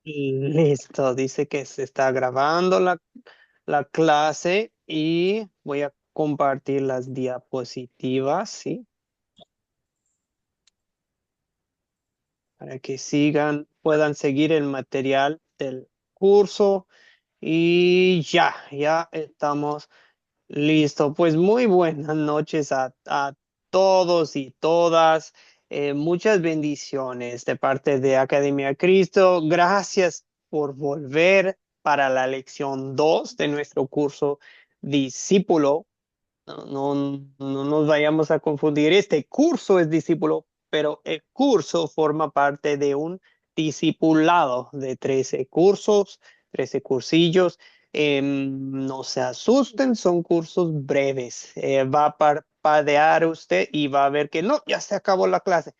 Listo, dice que se está grabando la clase y voy a compartir las diapositivas, ¿sí? Para que puedan seguir el material del curso y ya estamos listos. Pues muy buenas noches a todos y todas. Muchas bendiciones de parte de Academia Cristo. Gracias por volver para la lección 2 de nuestro curso Discípulo. No nos vayamos a confundir. Este curso es discípulo, pero el curso forma parte de un discipulado de 13 cursos, 13 cursillos. No se asusten, son cursos breves. Va a parpadear usted y va a ver que no, ya se acabó la clase.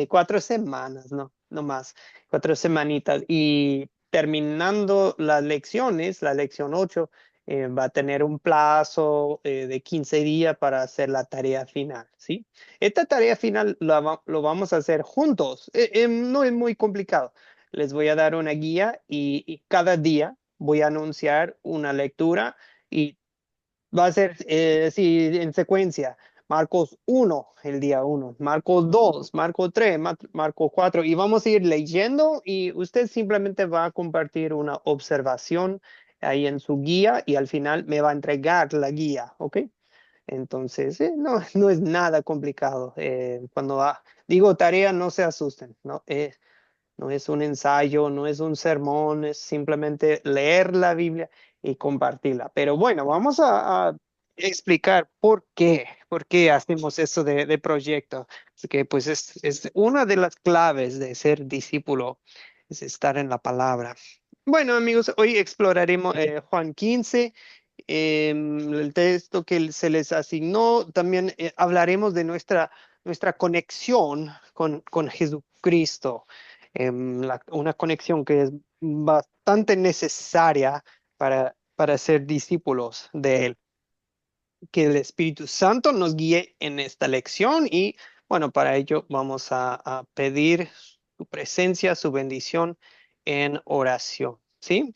4 semanas, no más, 4 semanitas. Y terminando las lecciones, la lección 8 va a tener un plazo de 15 días para hacer la tarea final, ¿sí? Esta tarea final lo vamos a hacer juntos. No es muy complicado. Les voy a dar una guía y cada día voy a anunciar una lectura y va a ser sí, en secuencia. Marcos 1, el día 1, Marcos 2, Marcos 3, Marcos 4, y vamos a ir leyendo y usted simplemente va a compartir una observación ahí en su guía y al final me va a entregar la guía, ¿ok? Entonces, no es nada complicado. Cuando digo tarea, no se asusten, ¿no? No es un ensayo, no es un sermón, es simplemente leer la Biblia y compartirla. Pero bueno, vamos a explicar por qué hacemos eso de proyecto. Así que pues es una de las claves de ser discípulo, es estar en la palabra. Bueno, amigos, hoy exploraremos Juan 15, el texto que se les asignó. También hablaremos de nuestra conexión con Jesucristo, una conexión que es bastante necesaria para ser discípulos de Él. Que el Espíritu Santo nos guíe en esta lección y bueno, para ello vamos a pedir su presencia, su bendición en oración, ¿sí?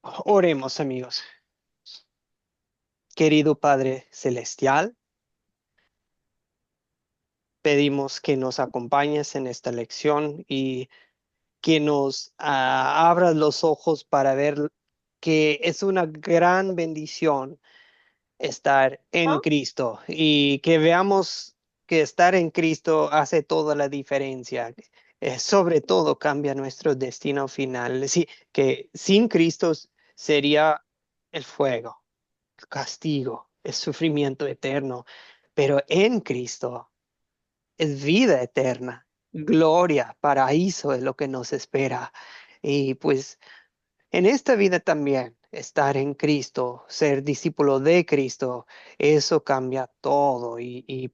Oremos, amigos. Querido Padre Celestial, pedimos que nos acompañes en esta lección y que nos abras los ojos para ver que es una gran bendición estar en Cristo y que veamos que estar en Cristo hace toda la diferencia. Sobre todo cambia nuestro destino final. Sí, que sin Cristo sería el fuego, el castigo, el sufrimiento eterno, pero en Cristo es vida eterna, gloria, paraíso es lo que nos espera. Y pues en esta vida también, estar en Cristo, ser discípulo de Cristo, eso cambia todo.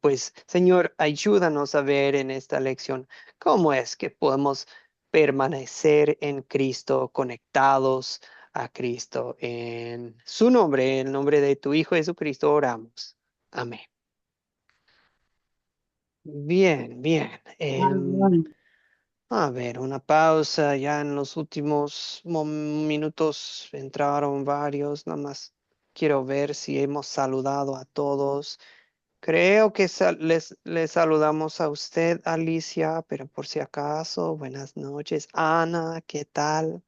Pues, Señor, ayúdanos a ver en esta lección cómo es que podemos permanecer en Cristo, conectados a Cristo. En su nombre, en el nombre de tu Hijo Jesucristo, oramos. Amén. Bien, bien. A ver, una pausa. Ya en los últimos minutos entraron varios. Nada más quiero ver si hemos saludado a todos. Creo que les saludamos a usted, Alicia, pero por si acaso, buenas noches. Ana, ¿qué tal?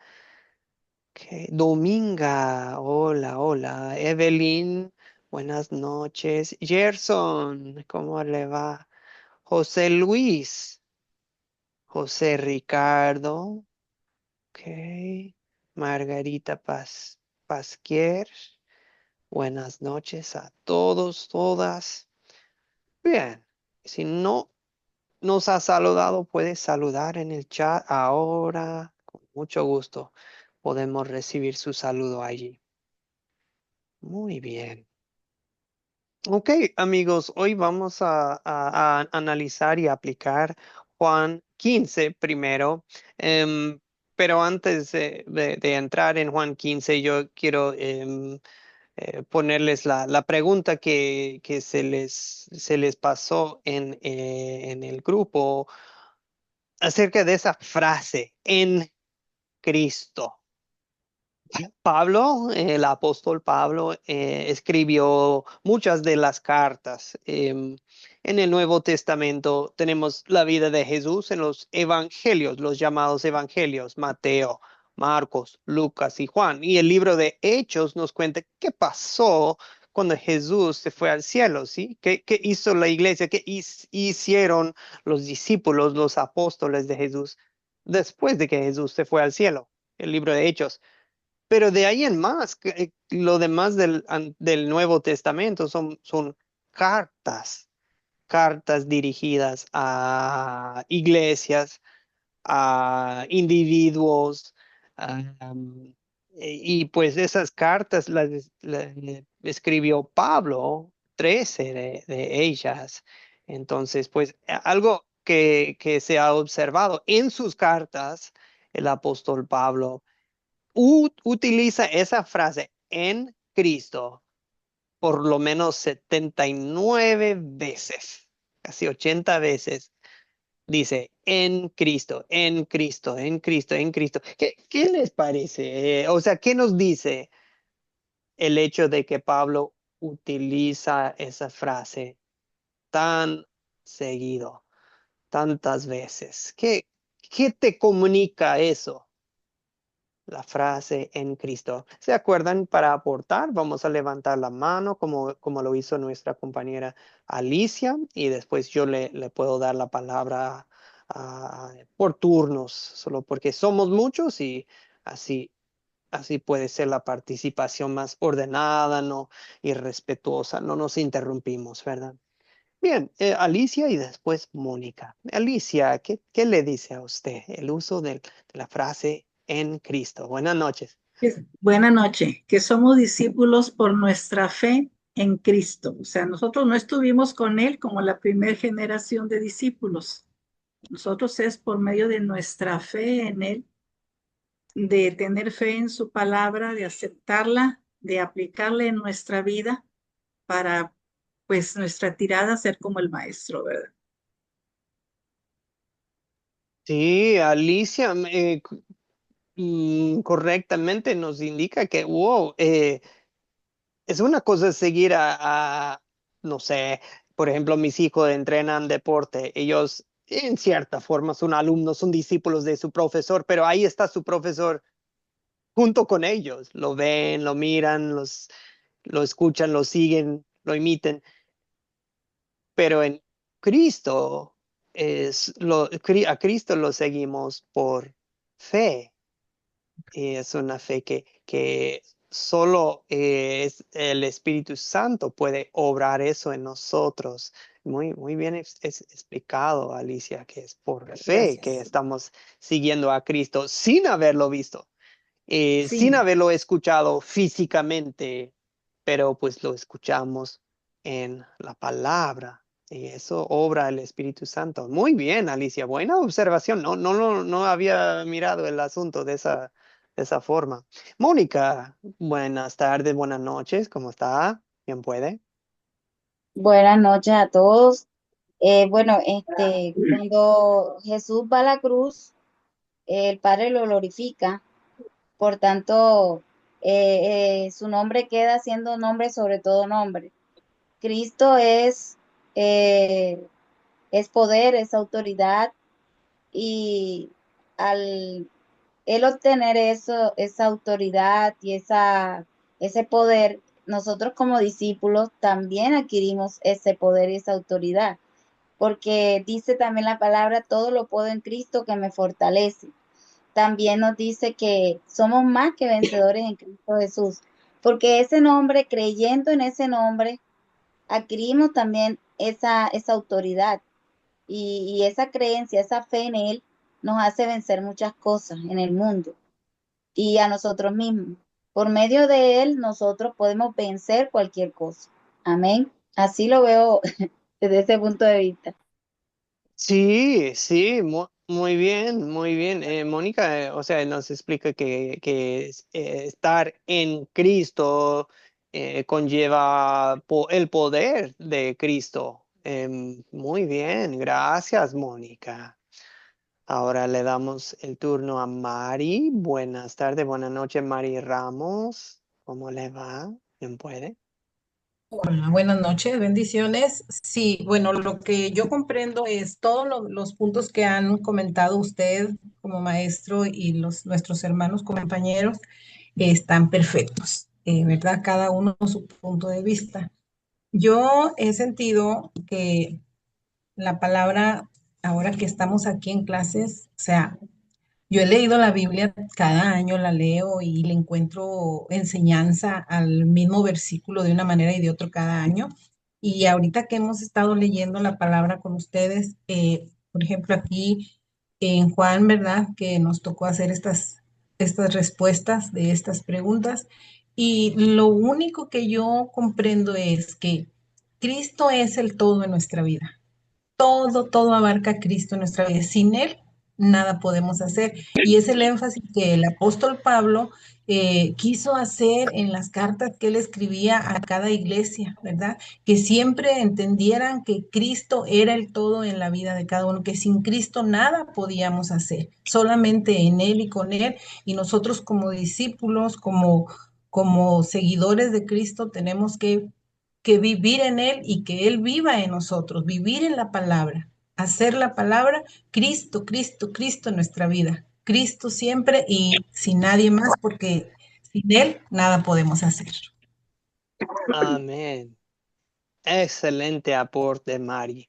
Dominga, hola, hola. Evelyn, buenas noches. Gerson, ¿cómo le va? José Luis, José Ricardo. Ok. Margarita Pasquier. Buenas noches a todos, todas. Bien. Si no nos ha saludado, puede saludar en el chat ahora. Con mucho gusto podemos recibir su saludo allí. Muy bien. Ok, amigos, hoy vamos a analizar y aplicar Juan 15 primero. Pero antes de entrar en Juan 15, yo quiero ponerles la pregunta que se les pasó en el grupo. acerca de esa frase, en Cristo. Pablo, el apóstol Pablo, escribió muchas de las cartas. En el Nuevo Testamento tenemos la vida de Jesús en los evangelios, los llamados evangelios, Mateo, Marcos, Lucas y Juan. Y el libro de Hechos nos cuenta qué pasó cuando Jesús se fue al cielo, ¿sí? ¿Qué hizo la iglesia? ¿Qué hicieron los discípulos, los apóstoles de Jesús después de que Jesús se fue al cielo? El libro de Hechos. Pero de ahí en más, lo demás del Nuevo Testamento son cartas, cartas dirigidas a iglesias, a individuos, y pues esas cartas las escribió Pablo, 13 de ellas. Entonces, pues algo que se ha observado en sus cartas, el apóstol Pablo utiliza esa frase en Cristo por lo menos 79 veces, casi 80 veces. Dice, en Cristo, en Cristo, en Cristo, en Cristo. ¿Qué les parece? O sea, ¿qué nos dice el hecho de que Pablo utiliza esa frase tan seguido, tantas veces? ¿Qué te comunica eso? La frase en Cristo. ¿Se acuerdan? Para aportar, vamos a levantar la mano como lo hizo nuestra compañera Alicia y después yo le puedo dar la palabra por turnos, solo porque somos muchos y así, así puede ser la participación más ordenada, no y respetuosa, no nos interrumpimos, ¿verdad? Bien, Alicia y después Mónica. Alicia, ¿qué le dice a usted el uso de la frase en Cristo? Buenas noches. Buena noche, que somos discípulos por nuestra fe en Cristo. O sea, nosotros no estuvimos con Él como la primera generación de discípulos. Nosotros es por medio de nuestra fe en Él, de tener fe en su palabra, de aceptarla, de aplicarla en nuestra vida para, pues, nuestra tirada ser como el Maestro, ¿verdad? Sí, Alicia correctamente nos indica que, wow, es una cosa seguir no sé, por ejemplo, mis hijos entrenan deporte, ellos en cierta forma son alumnos, son discípulos de su profesor, pero ahí está su profesor junto con ellos, lo ven, lo miran, lo escuchan, lo siguen, lo imiten, pero en Cristo a Cristo lo seguimos por fe. Y es una fe que solo es el Espíritu Santo puede obrar eso en nosotros. Muy bien es explicado, Alicia, que es por fe que Gracias. estamos siguiendo a Cristo sin haberlo visto, sin Sí, haberlo escuchado físicamente, pero pues lo escuchamos en la palabra. Y eso obra el Espíritu Santo. Muy bien, Alicia. Buena observación. No había mirado el asunto de esa forma. Mónica, buenas tardes, buenas noches. ¿Cómo está? ¿Bien puede? Buenas noches a todos. Bueno, cuando Jesús va a la cruz, el Padre lo glorifica, por tanto, su nombre queda siendo nombre sobre todo nombre. Cristo eh, es poder, es autoridad, y al él obtener eso, esa autoridad y ese poder, nosotros como discípulos también adquirimos ese poder y esa autoridad, porque dice también la palabra, todo lo puedo en Cristo que me fortalece. También nos dice que somos más que vencedores en Cristo Jesús, porque ese nombre, creyendo en ese nombre, adquirimos también esa autoridad y esa creencia, esa fe en Él nos hace vencer muchas cosas en el mundo y a nosotros mismos. Por medio de Él, nosotros podemos vencer cualquier cosa. Amén. Así lo veo desde ese punto de vista. Sí, sí, muy bien, muy bien. Mónica, o sea, nos explica que estar en Cristo conlleva el poder de Cristo. Muy bien, gracias, Mónica. Ahora le damos el turno a Mari. Buenas tardes, buenas noches, Mari Ramos. ¿Cómo le va? ¿Quién puede? Hola, buenas noches, bendiciones. Sí, bueno, lo que yo comprendo es todos los puntos que han comentado usted como maestro y nuestros hermanos compañeros están perfectos, ¿verdad? Cada uno su punto de vista. Yo he sentido que la palabra, ahora que estamos aquí en clases, o sea, yo he leído la Biblia, cada año la leo y le encuentro enseñanza al mismo versículo de una manera y de otro cada año. Y ahorita que hemos estado leyendo la palabra con ustedes, por ejemplo, aquí en Juan, ¿verdad? Que nos tocó hacer estas respuestas de estas preguntas. Y lo único que yo comprendo es que Cristo es el todo en nuestra vida. Todo abarca a Cristo en nuestra vida. Sin Él, nada podemos hacer. Y es el énfasis que el apóstol Pablo quiso hacer en las cartas que él escribía a cada iglesia, ¿verdad? Que siempre entendieran que Cristo era el todo en la vida de cada uno, que sin Cristo nada podíamos hacer, solamente en Él y con Él. Y nosotros como discípulos, como seguidores de Cristo, tenemos que vivir en Él y que Él viva en nosotros, vivir en la palabra, hacer la palabra Cristo en nuestra vida. Cristo siempre y sin nadie más, porque sin Él nada podemos hacer. Amén. Excelente aporte, Mari.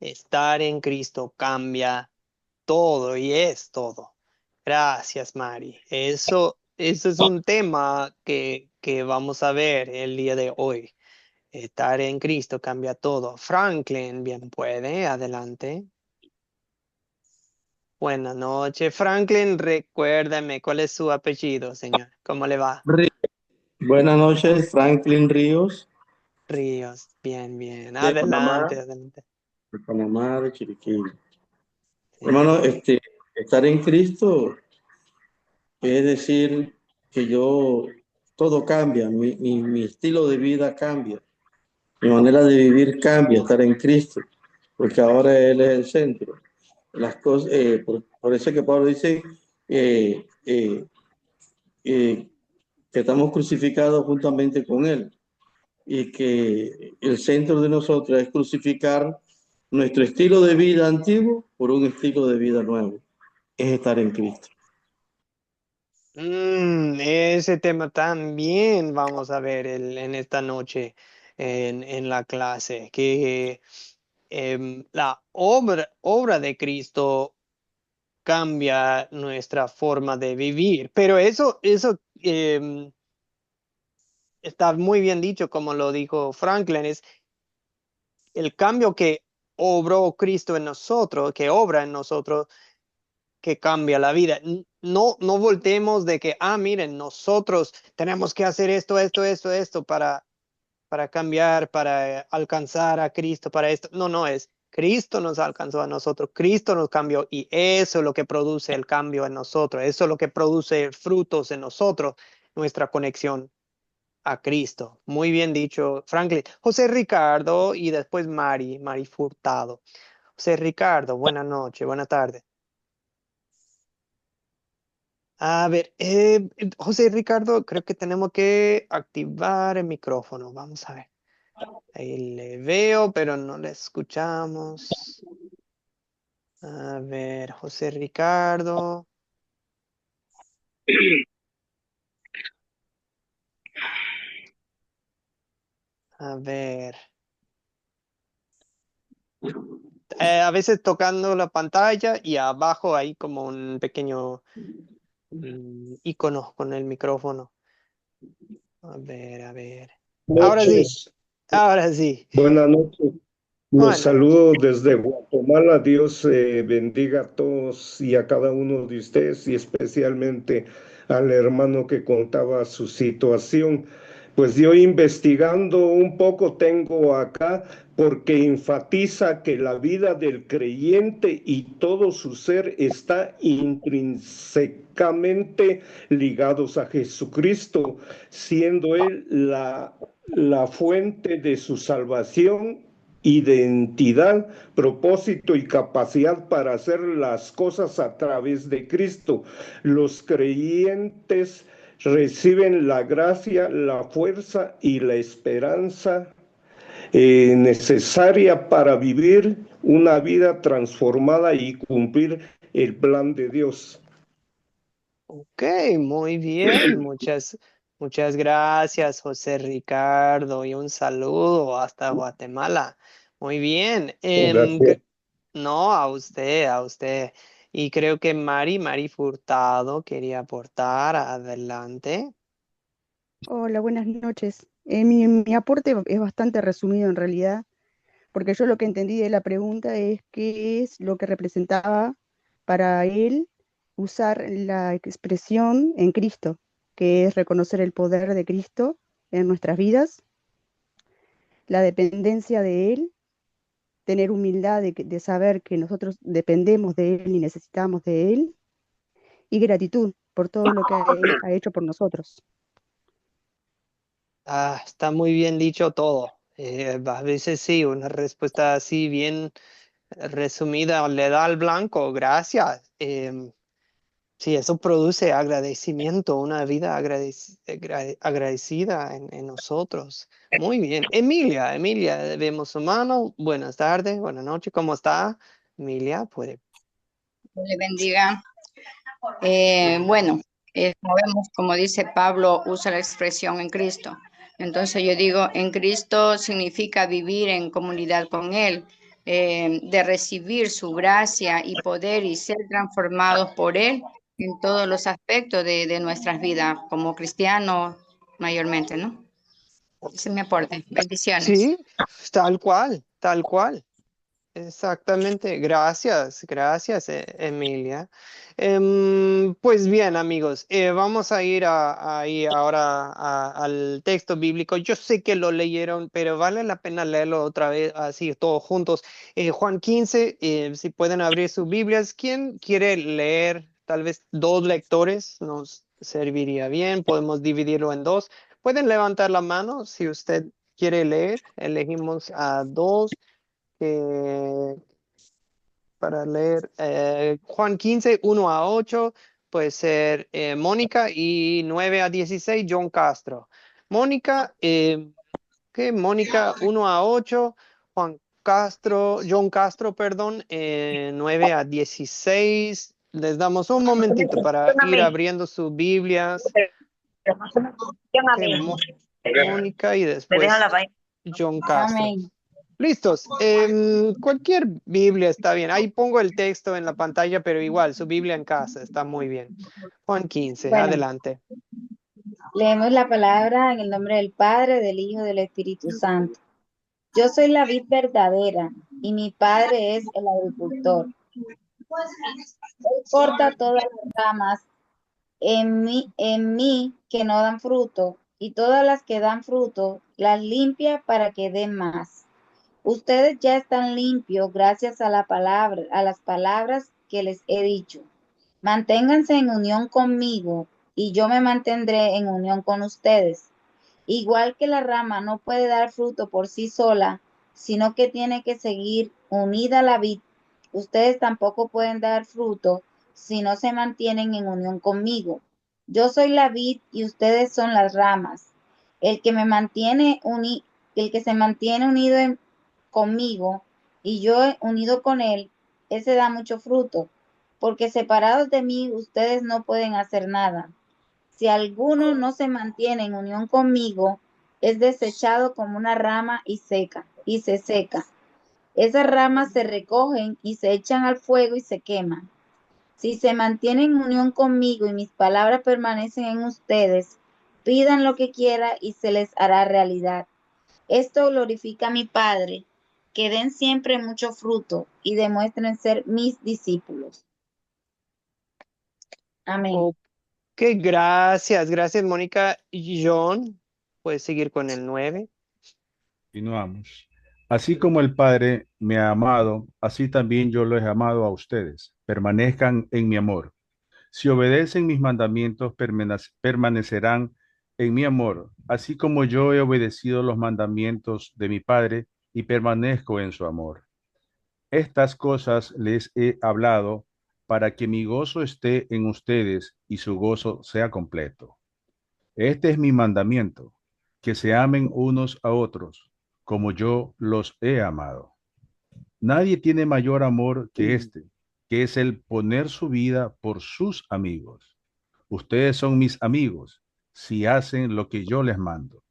Estar en Cristo cambia todo y es todo. Gracias, Mari. Eso es un tema que vamos a ver el día de hoy. Estar en Cristo cambia todo. Franklin, bien puede, adelante. Buenas noches, Franklin. Recuérdame cuál es su apellido, señor. ¿Cómo le va? Buenas noches, Franklin Ríos, Ríos. Bien, bien. de Panamá, Adelante, adelante. de Chiriquí. Sí. Hermano, estar en Cristo es decir que todo cambia, mi estilo de vida cambia, mi manera de vivir cambia, estar en Cristo, porque ahora Él es el centro. Las cosas, por eso que Pablo dice eh, eh, eh, que estamos crucificados juntamente con Él, y que el centro de nosotros es crucificar nuestro estilo de vida antiguo por un estilo de vida nuevo, es estar en Cristo. Ese tema también vamos a ver en esta noche en la clase, que la obra de Cristo cambia nuestra forma de vivir, pero eso está muy bien dicho, como lo dijo Franklin, es el cambio que obró Cristo en nosotros, que obra en nosotros, que cambia la vida. No volteemos de que, miren, nosotros tenemos que hacer esto para cambiar, para alcanzar a Cristo, para esto. No, es Cristo nos alcanzó a nosotros, Cristo nos cambió y eso es lo que produce el cambio en nosotros, eso es lo que produce frutos en nosotros, nuestra conexión a Cristo. Muy bien dicho, Franklin. José Ricardo y después Mari Furtado. José Ricardo, buenas noches, buenas tardes. A ver, José Ricardo, creo que tenemos que activar el micrófono. Vamos a ver. Ahí le veo, pero no le escuchamos. A ver, José Ricardo. A ver. A veces tocando la pantalla y abajo hay como un pequeño icono con el micrófono. A ver, a ver. Ahora sí, Noches, ahora sí. buenas noches. Los Buenas noches. saludo desde Guatemala. Dios bendiga a todos y a cada uno de ustedes y especialmente al hermano que contaba su situación. Pues yo investigando un poco tengo acá porque enfatiza que la vida del creyente y todo su ser está intrínsecamente ligados a Jesucristo, siendo Él la fuente de su salvación identidad, propósito y capacidad para hacer las cosas a través de Cristo. Los creyentes reciben la gracia, la fuerza y la esperanza necesaria para vivir una vida transformada y cumplir el plan de Dios. Ok, muy bien. Muchas gracias, José Ricardo, y un saludo hasta Guatemala. Muy bien. Gracias. No, a usted, a usted. Y creo que Mari Furtado quería aportar. Adelante. Hola, buenas noches. Mi aporte es bastante resumido en realidad, porque yo lo que entendí de la pregunta es qué es lo que representaba para él usar la expresión en Cristo, que es reconocer el poder de Cristo en nuestras vidas, la dependencia de Él, tener humildad de saber que nosotros dependemos de Él y necesitamos de Él, y gratitud por todo lo que ha hecho por nosotros. Ah, está muy bien dicho todo. A veces sí, una respuesta así bien resumida le da al blanco. Gracias. Sí, eso produce agradecimiento, una vida agradecida en nosotros. Muy bien. Emilia, vemos su mano. Buenas tardes, buenas noches. ¿Cómo está? Emilia, puede. Le bendiga. Bueno, como vemos, como dice Pablo, usa la expresión en Cristo. Entonces yo digo, en Cristo significa vivir en comunidad con Él, de recibir su gracia y poder y ser transformados por Él en todos los aspectos de nuestras vidas como cristianos mayormente, ¿no? Ese es mi aporte. Bendiciones. Sí, tal cual, tal cual. Exactamente, gracias, Emilia. Pues bien, amigos, vamos a ir ahí ahora al texto bíblico. Yo sé que lo leyeron, pero vale la pena leerlo otra vez, así todos juntos. Juan 15, si pueden abrir sus Biblias. ¿Quién quiere leer? Tal vez dos lectores nos serviría bien. Podemos dividirlo en dos. Pueden levantar la mano si usted quiere leer. Elegimos a dos eh, para leer Juan 15 1 a 8 puede ser Mónica y 9 a 16 John Castro. Mónica, Mónica 1 a 8 John Castro, perdón, 9 a 16. Les damos un momentito para ir abriendo sus Biblias. Mónica y después John Castro. Amén. Listos. Cualquier Biblia está bien. Ahí pongo el texto en la pantalla, pero igual, su Biblia en casa está muy bien. Juan 15, Bueno, adelante. leemos la palabra en el nombre del Padre, del Hijo y del Espíritu Santo. Yo soy la vid verdadera y mi Padre es el agricultor. Él corta todas las ramas en mí que no dan fruto, y todas las que dan fruto las limpia para que den más. Ustedes ya están limpios gracias a la palabra, a las palabras que les he dicho. Manténganse en unión conmigo y yo me mantendré en unión con ustedes. Igual que la rama no puede dar fruto por sí sola, sino que tiene que seguir unida a la vid, ustedes tampoco pueden dar fruto si no se mantienen en unión conmigo. Yo soy la vid y ustedes son las ramas. El que me mantiene el que se mantiene unido conmigo y yo unido con él, ese da mucho fruto, porque separados de mí ustedes no pueden hacer nada. Si alguno no se mantiene en unión conmigo, es desechado como una rama y se seca. Esas ramas se recogen y se echan al fuego y se queman. Si se mantienen en unión conmigo y mis palabras permanecen en ustedes, pidan lo que quieran y se les hará realidad. Esto glorifica a mi Padre, que den siempre mucho fruto y demuestren ser mis discípulos. Amén. Ok, gracias, Mónica. John, puedes seguir con el 9. Continuamos. Así como el Padre me ha amado, así también yo los he amado a ustedes. Permanezcan en mi amor. Si obedecen mis mandamientos, permanecerán en mi amor, así como yo he obedecido los mandamientos de mi Padre y permanezco en su amor. Estas cosas les he hablado para que mi gozo esté en ustedes y su gozo sea completo. Este es mi mandamiento, que se amen unos a otros, como yo los he amado. Nadie tiene mayor amor que este, que es el poner su vida por sus amigos. Ustedes son mis amigos, si hacen lo que yo les mando.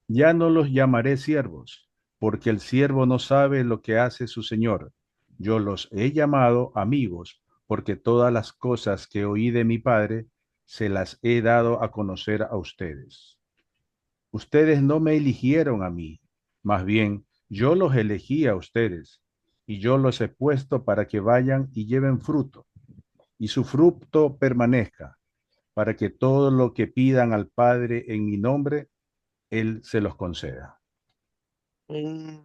Ya no los llamaré siervos, porque el siervo no sabe lo que hace su señor. Yo los he llamado amigos, porque todas las cosas que oí de mi Padre se las he dado a conocer a ustedes. Ustedes no me eligieron a mí, más bien yo los elegí a ustedes, y yo los he puesto para que vayan y lleven fruto, y su fruto permanezca, para que todo lo que pidan al Padre en mi nombre, Él se los conceda. Mm,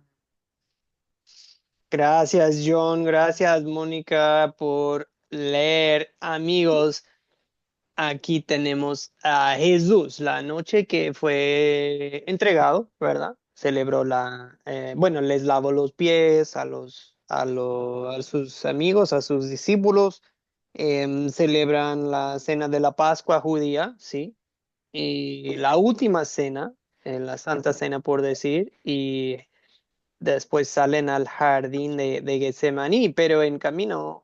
Gracias, John. Gracias, Mónica, por leer. Amigos, aquí tenemos a Jesús, la noche que fue entregado, ¿verdad? Celebró bueno, les lavó los pies a sus amigos, a sus discípulos. Celebran la cena de la Pascua judía, ¿sí? Y la última cena, la Santa Cena por decir, y después salen al jardín de Getsemaní, pero en camino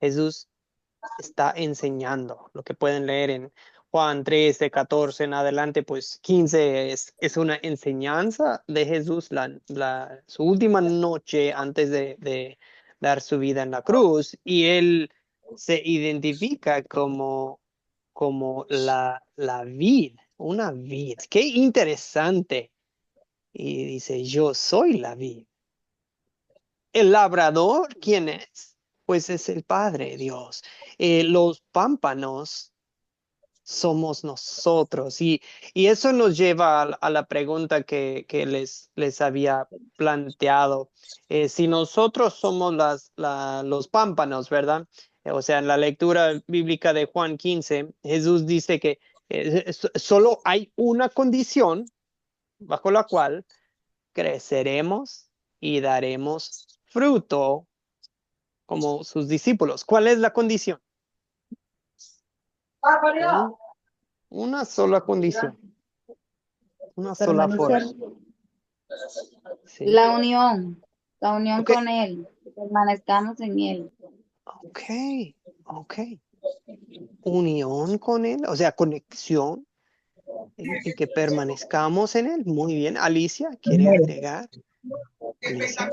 Jesús está enseñando, lo que pueden leer en Juan 13, 14 en adelante, pues 15 es una enseñanza de Jesús, su última noche antes de dar su vida en la cruz, y él se identifica como la vid, una vid. Qué interesante. Y dice, yo soy la vid. El labrador, ¿quién es? Pues es el Padre Dios. Los pámpanos somos nosotros. Y eso nos lleva a la pregunta que les había planteado. Si nosotros somos los pámpanos, ¿verdad? O sea, en la lectura bíblica de Juan 15, Jesús dice que solo hay una condición bajo la cual creceremos y daremos fruto como sus discípulos. ¿Cuál es la condición? ¿Mm? Una sola condición, una sola Permanecer. forma. Sí. La unión Ok, con Él, que permanezcamos en Él. ok, ok. Unión con Él, o sea, conexión y que permanezcamos en Él. Muy bien. Alicia, ¿quiere agregar? Alicia.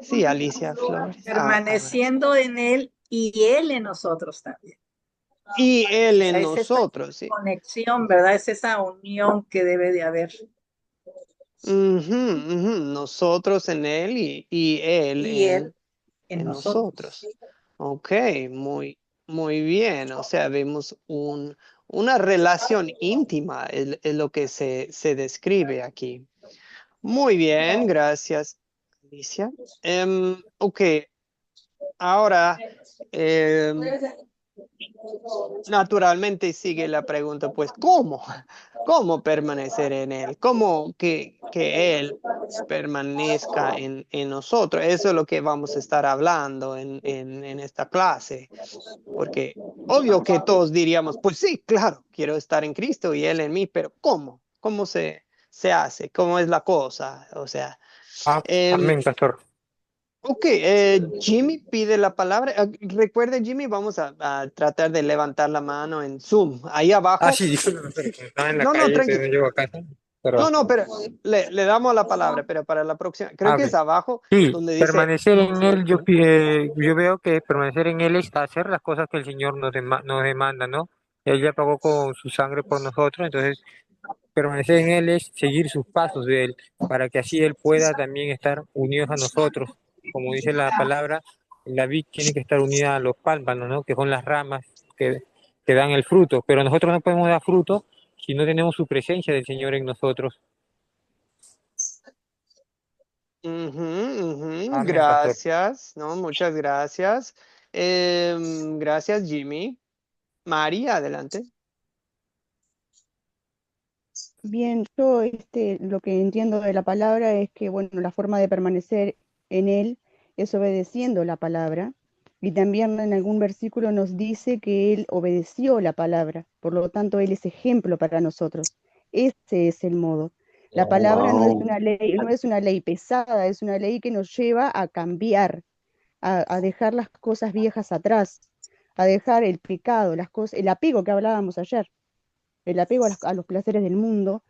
Sí, Alicia Flores. Ahora. Permaneciendo en Él y Él en nosotros también. Y Él O sea, en es esa nosotros, sí. conexión, ¿verdad? Es esa unión que debe de haber. Ujú, ujú. Nosotros en Él y Él Y Él en en nosotros. nosotros. Ok, muy bien. O sea, vemos una relación íntima, es lo que se describe aquí. Muy bien, gracias, Alicia. Ok, ahora, em, naturalmente sigue la pregunta, pues, ¿cómo? ¿Cómo permanecer en Él? ¿Cómo que Él permanezca en nosotros? Eso es lo que vamos a estar hablando en esta clase, porque obvio que todos diríamos, pues sí, claro, quiero estar en Cristo y Él en mí, pero ¿cómo? ¿Cómo se hace? ¿Cómo es la cosa? O sea, em, Amén, pastor. ok, Jimmy pide la palabra. Recuerde, Jimmy, vamos a tratar de levantar la mano en Zoom. Ahí Ah, abajo. sí, disculpe, pastor, que estaba en la No, no, calle, entonces tranqui. no llego a casa. No, Pero, no, pero le damos la palabra, pero para la próxima. Creo que ok. es abajo Sí, donde dice. permanecer en Él, yo veo que permanecer en Él es hacer las cosas que el Señor nos demanda, ¿no? Él ya pagó con su sangre por nosotros, entonces permanecer en Él es seguir sus pasos de Él, para que así Él pueda también estar unidos a nosotros. Como dice la palabra, la vid tiene que estar unida a los pámpanos, ¿no? Que son las ramas que, que dan el fruto, pero nosotros no podemos dar fruto si no tenemos su presencia del Señor en nosotros. Ujú, ujú, Amén, pastor. gracias, ¿no? Muchas gracias. Gracias, Jimmy. María, adelante. Bien, yo lo que entiendo de la palabra es que, bueno, la forma de permanecer en Él es obedeciendo la palabra. Y también en algún versículo nos dice que Él obedeció la palabra, por lo tanto Él es ejemplo para nosotros. Ese es el modo. La palabra no es Wow. una ley, no es una ley pesada, es una ley que nos lleva a cambiar, a dejar las cosas viejas atrás, a dejar el pecado, las cosas, el apego que hablábamos ayer, el apego a los placeres del mundo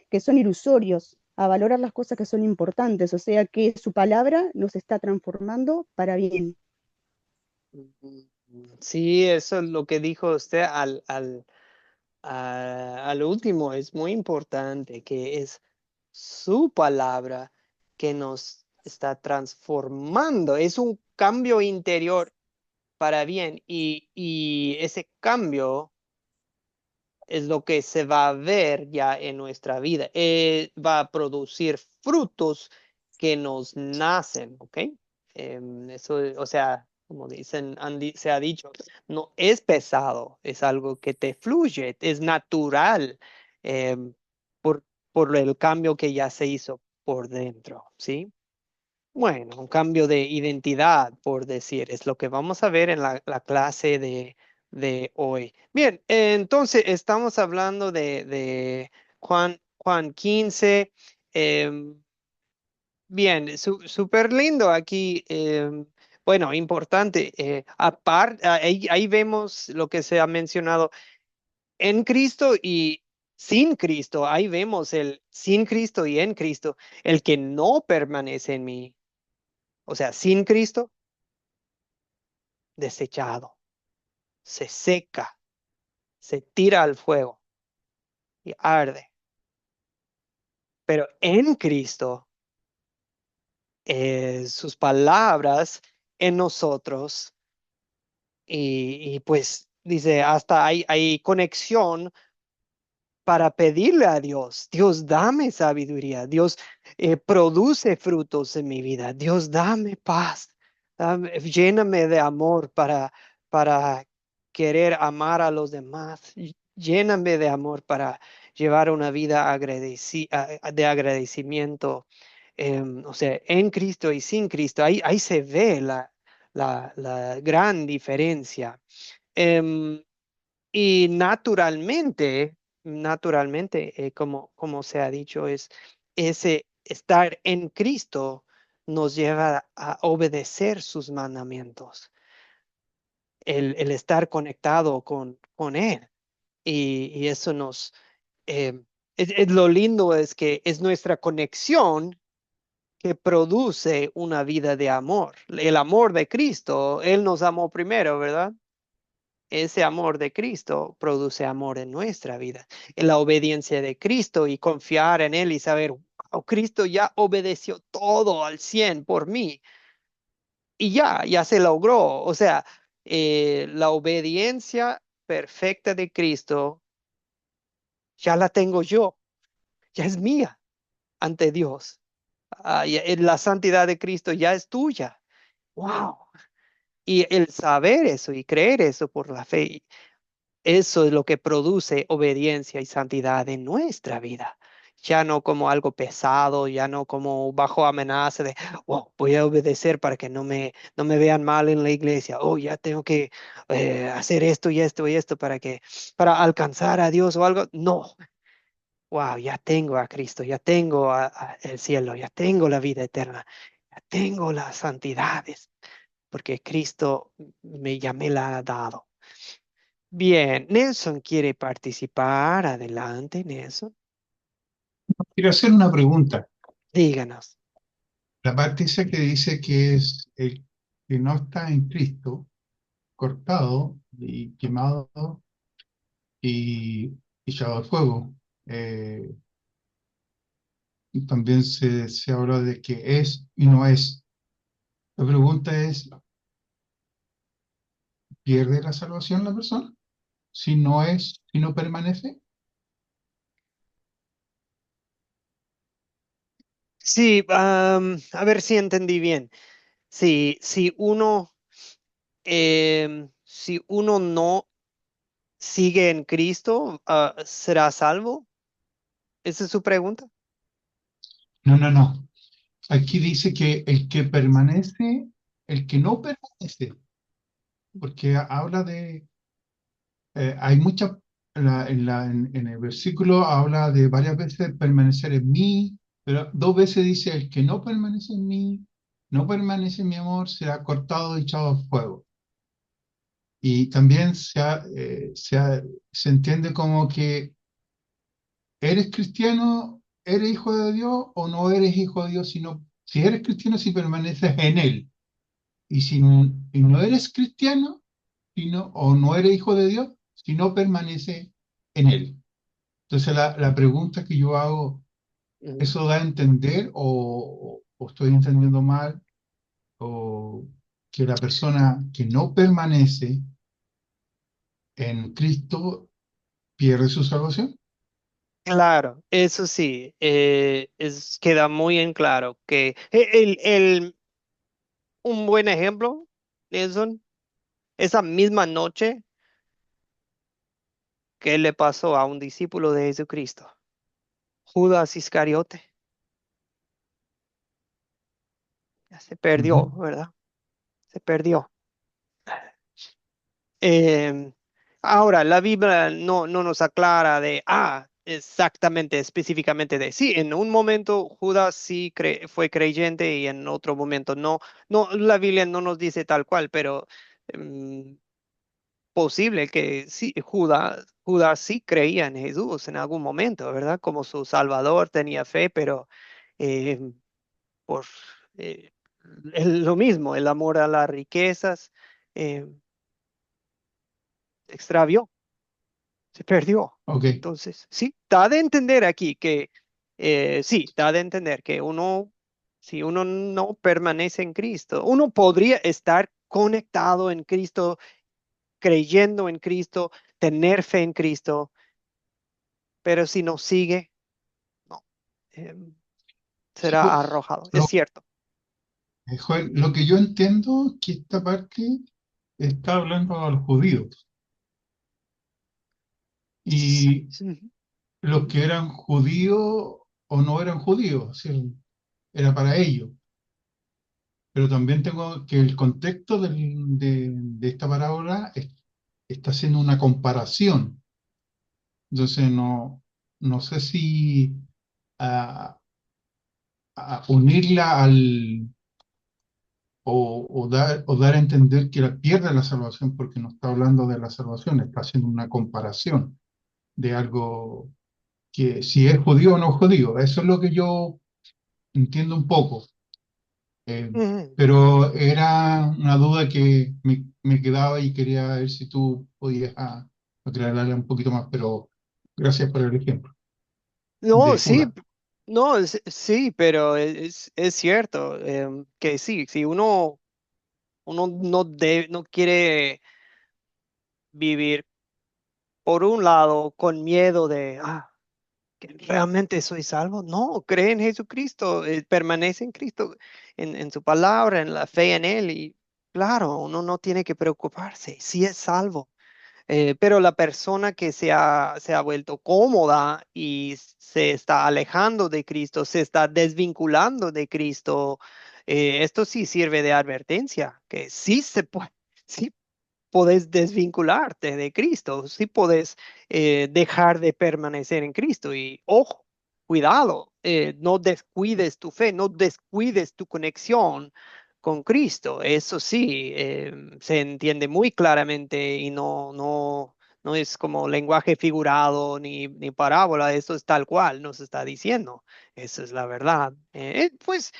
que son ilusorios, a valorar las cosas que son importantes, o sea que su palabra nos está transformando para bien. Sí, eso es lo que dijo usted al último, es muy importante, que es su palabra que nos está transformando. Es un cambio interior para bien y ese cambio es lo que se va a ver ya en nuestra vida. Va a producir frutos que nos nacen, ¿ok? Eso, o sea, como dicen, se ha dicho, no es pesado, es algo que te fluye, es natural em, por, por el cambio que ya se hizo por dentro, ¿sí? Bueno, un cambio de identidad, por decir, es lo que vamos a ver en la clase de hoy. Bien, entonces estamos hablando de Juan 15. Bien, súper lindo aquí. Bueno, importante. Aparte, ahí vemos lo que se ha mencionado en Cristo y sin Cristo. Ahí vemos el sin Cristo y en Cristo, el que no permanece en mí. O sea, sin Cristo, desechado, se seca, se tira al fuego y arde. Pero en Cristo, sus palabras en nosotros, y pues dice, hasta hay conexión para pedirle a Dios, Dios, dame sabiduría, Dios, produce frutos en mi vida, Dios, dame paz, lléname de amor para querer amar a los demás, lléname de amor para llevar una vida de agradecimiento, o sea, en Cristo y sin Cristo, ahí se ve la gran diferencia. Em, y naturalmente, como se ha dicho, es ese estar en Cristo nos lleva a obedecer sus mandamientos, el estar conectado con Él. Y eso lo lindo es que es nuestra conexión que produce una vida de amor. El amor de Cristo, Él nos amó primero, ¿verdad? Ese amor de Cristo produce amor en nuestra vida. En la obediencia de Cristo y confiar en Él y saber, wow, Cristo ya obedeció todo al 100 por mí y ya se logró. O sea, la obediencia perfecta de Cristo ya la tengo yo, ya es mía ante Dios. La santidad de Cristo ya es tuya. Wow. Y el saber eso y creer eso por la fe. Eso es lo que produce obediencia y santidad en nuestra vida. Ya no como algo pesado, ya no como bajo amenaza de, oh, voy a obedecer para que no me vean mal en la iglesia. Oh, ya tengo que hacer esto y esto y esto para alcanzar a Dios o algo. No, wow, ya tengo a Cristo, ya tengo el cielo, ya tengo la vida eterna, ya tengo las santidades, porque Cristo ya me la ha dado. Bien, Nelson quiere participar. Adelante, Nelson. Quiero hacer una pregunta. Díganos. La parte esa que dice que es el que no está en Cristo, cortado y quemado y echado al fuego. Eh, y también se habla de que es y no es. La pregunta es, ¿pierde la salvación la persona? Si no es, si no permanece. Sí, a ver si entendí bien. Sí, si uno no sigue en Cristo, ¿será salvo? ¿Esa es su pregunta? No, no, no. Aquí dice que el que permanece, el que no permanece, porque habla de, hay mucha, en el versículo habla de varias veces permanecer en mí, pero dos veces dice el que no permanece en mí, no permanece en mi amor, será cortado y echado al fuego. Y también se entiende como que eres cristiano, eres hijo de Dios o no eres hijo de Dios, sino si eres cristiano, si permaneces en Él. Y no eres cristiano, o no eres hijo de Dios, si no permanece en Él. Entonces la pregunta que yo hago, Ujú. ¿eso da a entender o estoy entendiendo mal? ¿O que la persona que no permanece en Cristo pierde su salvación? Claro, eso sí, queda muy en claro que un buen ejemplo, Nelson, esa misma noche que le pasó a un discípulo de Jesucristo, Judas Iscariote, ya se perdió, Ujú. ¿verdad? Se perdió. Em, Ahora, la Biblia no nos aclara de, exactamente, específicamente de, sí, en un momento Judas sí fue creyente y en otro momento no. No, la Biblia no nos dice tal cual, pero em, posible que sí, Judas sí creía en Jesús en algún momento, ¿verdad? Como su Salvador, tenía fe, pero em, por eh, lo mismo, el amor a las riquezas, em, extravió. Se perdió. Ok. Entonces, sí, da de entender aquí que, sí, da de entender que uno, si uno no permanece en Cristo, uno podría estar conectado en Cristo, creyendo en Cristo, tener fe en Cristo, pero si no sigue, no, em, Sí, será pues, arrojado. Es lo, cierto. Joel, lo que yo entiendo es que esta parte está hablando a los judíos y Ujú, los ujú, que eran judíos o no eran judíos, ¿sí? Era para ellos. Pero también tengo que el contexto de esta parábola está haciendo una comparación. Entonces no sé si a, a unirla o dar a entender que pierde la salvación porque no está hablando de la salvación, está haciendo una comparación de algo que si es judío o no judío. Eso es lo que yo entiendo un poco. Eh, ujú. pero era una duda que me quedaba y quería ver si tú podías aclararla un poquito más, pero gracias por el ejemplo No, de sí, Judas. no, sí, pero es cierto que sí, si uno no quiere vivir por un lado con miedo de, que realmente soy salvo. No, cree en Jesucristo, permanece en Cristo, en su palabra, en la fe en Él. Y claro, uno no tiene que preocuparse, sí es salvo. Pero la persona que se ha vuelto cómoda y se está alejando de Cristo, se está desvinculando de Cristo, esto sí sirve de advertencia, que sí se puede, sí podés desvincularte de Cristo, sí podés dejar de permanecer en Cristo. Y ojo, cuidado, no descuides tu fe, no descuides tu conexión con Cristo. Eso sí, se entiende muy claramente y no es como lenguaje figurado ni parábola, eso es tal cual nos está diciendo. Eso es la verdad. Pues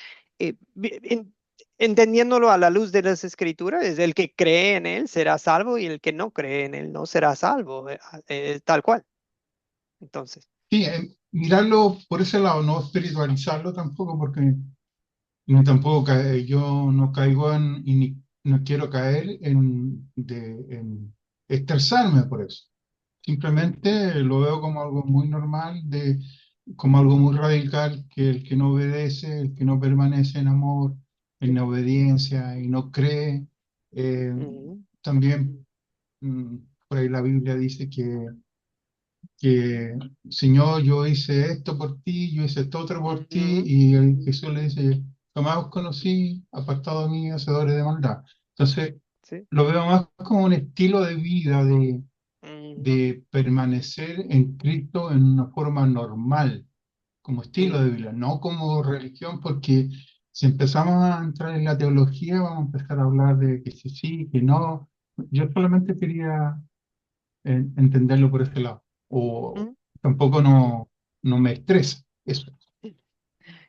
entendiéndolo a la luz de las escrituras, es el que cree en él será salvo y el que no cree en él no será salvo, tal cual. Entonces, Sí, mirarlo por ese lado, no espiritualizarlo tampoco, porque ni tampoco yo no caigo y ni no quiero caer en estresarme por eso. Simplemente lo veo como algo muy normal, como algo muy radical, que el que no obedece, el que no permanece en amor, en obediencia y no cree, eh, ujú, también por ahí la Biblia dice que que, Señor, yo hice esto por ti, yo hice esto otro por ti, Ujú, y Jesús le dice, jamás os conocí, apartado de mí, hacedores de maldad. Entonces, sí. lo veo más como un estilo de vida, Ujú, de permanecer en Cristo en una forma normal, como estilo sí. de vida, no como religión, porque si empezamos a entrar en la teología, vamos a empezar a hablar de que sí, que no. Yo solamente quería entenderlo por ese lado, o Ujú, tampoco no me estresa eso.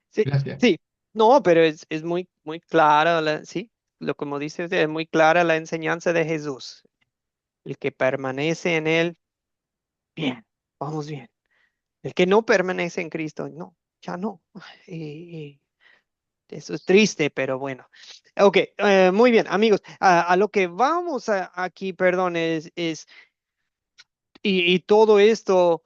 sí, Gracias. sí. No, pero es muy, muy clara, sí, lo como dices, es muy clara la enseñanza de Jesús. El que permanece en él, bien, vamos bien. El que no permanece en Cristo, no, ya no. Y eso es triste, pero bueno. Ok, muy bien, amigos. A lo que vamos aquí, perdón, y todo esto,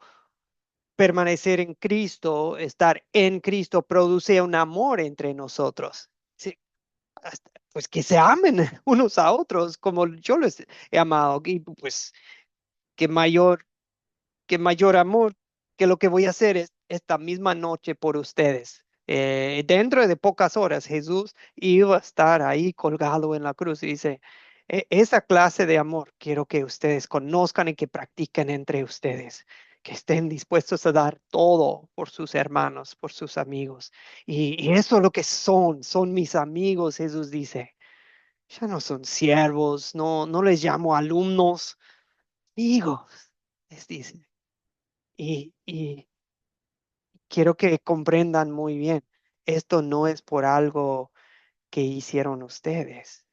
permanecer en Cristo, estar en Cristo, produce un amor entre nosotros. Sí, pues que se amen unos a otros como yo les he amado. Y pues que mayor amor que lo que voy a hacer es esta misma noche por ustedes. Dentro de pocas horas Jesús iba a estar ahí colgado en la cruz y dice, Esa clase de amor quiero que ustedes conozcan y que practiquen entre ustedes, que estén dispuestos a dar todo por sus hermanos, por sus amigos. Y eso es lo que son mis amigos", Jesús dice. Ya no son siervos, no les llamo alumnos, amigos, les dice. Y quiero que comprendan muy bien, esto no es por algo que hicieron ustedes.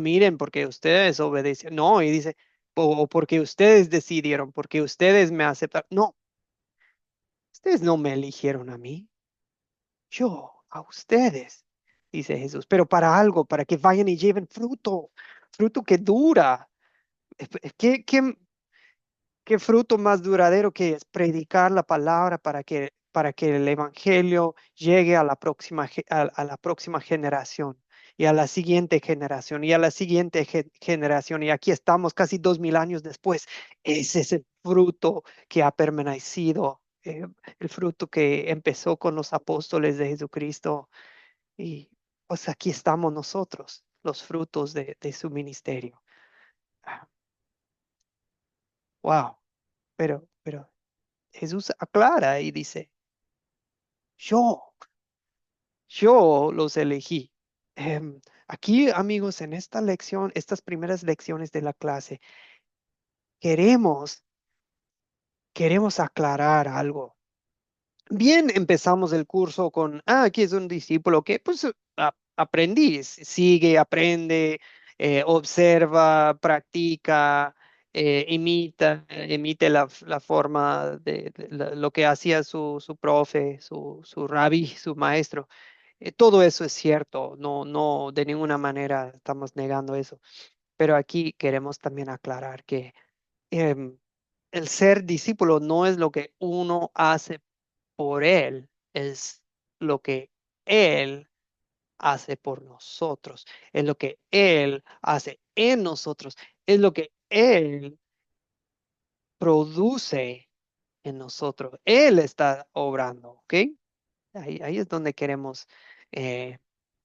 Miren, porque ustedes obedecieron. No, y dice, o porque ustedes decidieron, porque ustedes me aceptaron. No, ustedes no me eligieron a mí, yo a ustedes, dice Jesús, pero para algo, para que vayan y lleven fruto, fruto que dura. ¿Qué, qué fruto más duradero que es predicar la palabra para que el evangelio llegue a la próxima, a la próxima generación y a la siguiente generación y a la siguiente generación? Y aquí estamos casi 2000 años después. Ese es el fruto que ha permanecido, el fruto que empezó con los apóstoles de Jesucristo. Y pues aquí estamos nosotros, los frutos de su ministerio. Ah, wow, pero Jesús aclara y dice, yo, yo los elegí. Aquí, amigos, en esta lección, estas primeras lecciones de la clase, queremos, queremos aclarar algo. Bien, empezamos el curso con, aquí es un discípulo que, pues, aprendiz, sigue, aprende, observa, practica, emite la forma de lo que hacía su profe, su rabí, su maestro. Todo eso es cierto, no, de ninguna manera estamos negando eso. Pero aquí queremos también aclarar que em, el ser discípulo no es lo que uno hace por Él, es lo que Él hace por nosotros, es lo que Él hace en nosotros, es lo que Él produce en nosotros. Él está obrando, ¿ok? Ahí es donde queremos eh,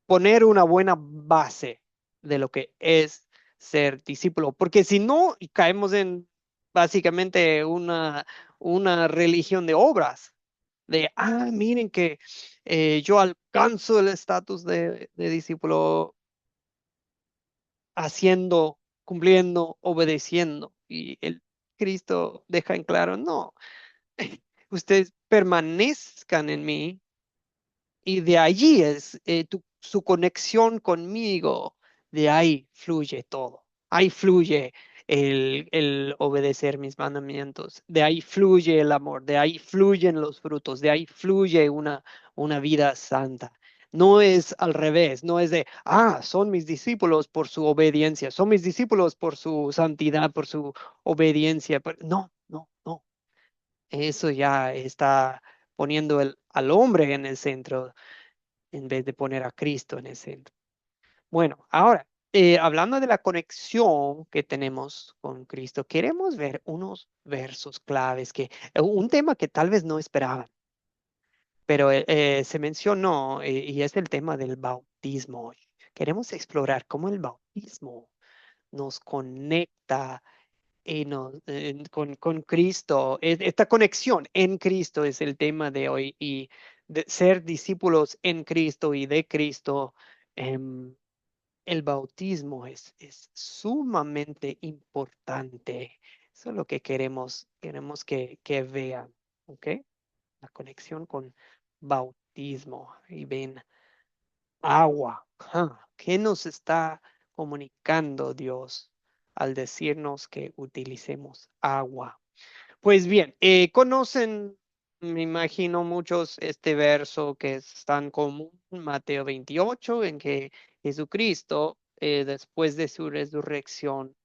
poner una buena base de lo que es ser discípulo, porque si no, caemos en básicamente una religión de obras, de, miren que yo alcanzo el estatus de discípulo haciendo, cumpliendo, obedeciendo. Y el Cristo deja en claro, no, ustedes permanezcan en mí y de allí es su conexión conmigo, de ahí fluye todo. Ahí fluye el obedecer mis mandamientos, de ahí fluye el amor, de ahí fluyen los frutos, de ahí fluye una vida santa. No es al revés, no es de, son mis discípulos por su obediencia, son mis discípulos por su santidad, por su obediencia. No, no, no. Eso ya está poniendo al hombre en el centro en vez de poner a Cristo en el centro. Bueno, ahora, hablando de la conexión que tenemos con Cristo, queremos ver unos versos claves un tema que tal vez no esperaban, pero se mencionó y es el tema del bautismo. Queremos explorar cómo el bautismo nos conecta con Cristo. Esta conexión en Cristo es el tema de hoy y de ser discípulos en Cristo y de Cristo. El bautismo es sumamente importante. Eso es lo que queremos que vean, ¿ok? La conexión con bautismo. Y ven, agua. ¿Qué nos está comunicando Dios al decirnos que utilicemos agua? Pues bien, conocen, me imagino muchos este verso que es tan común, Mateo 28, en que Jesucristo, después de su resurrección,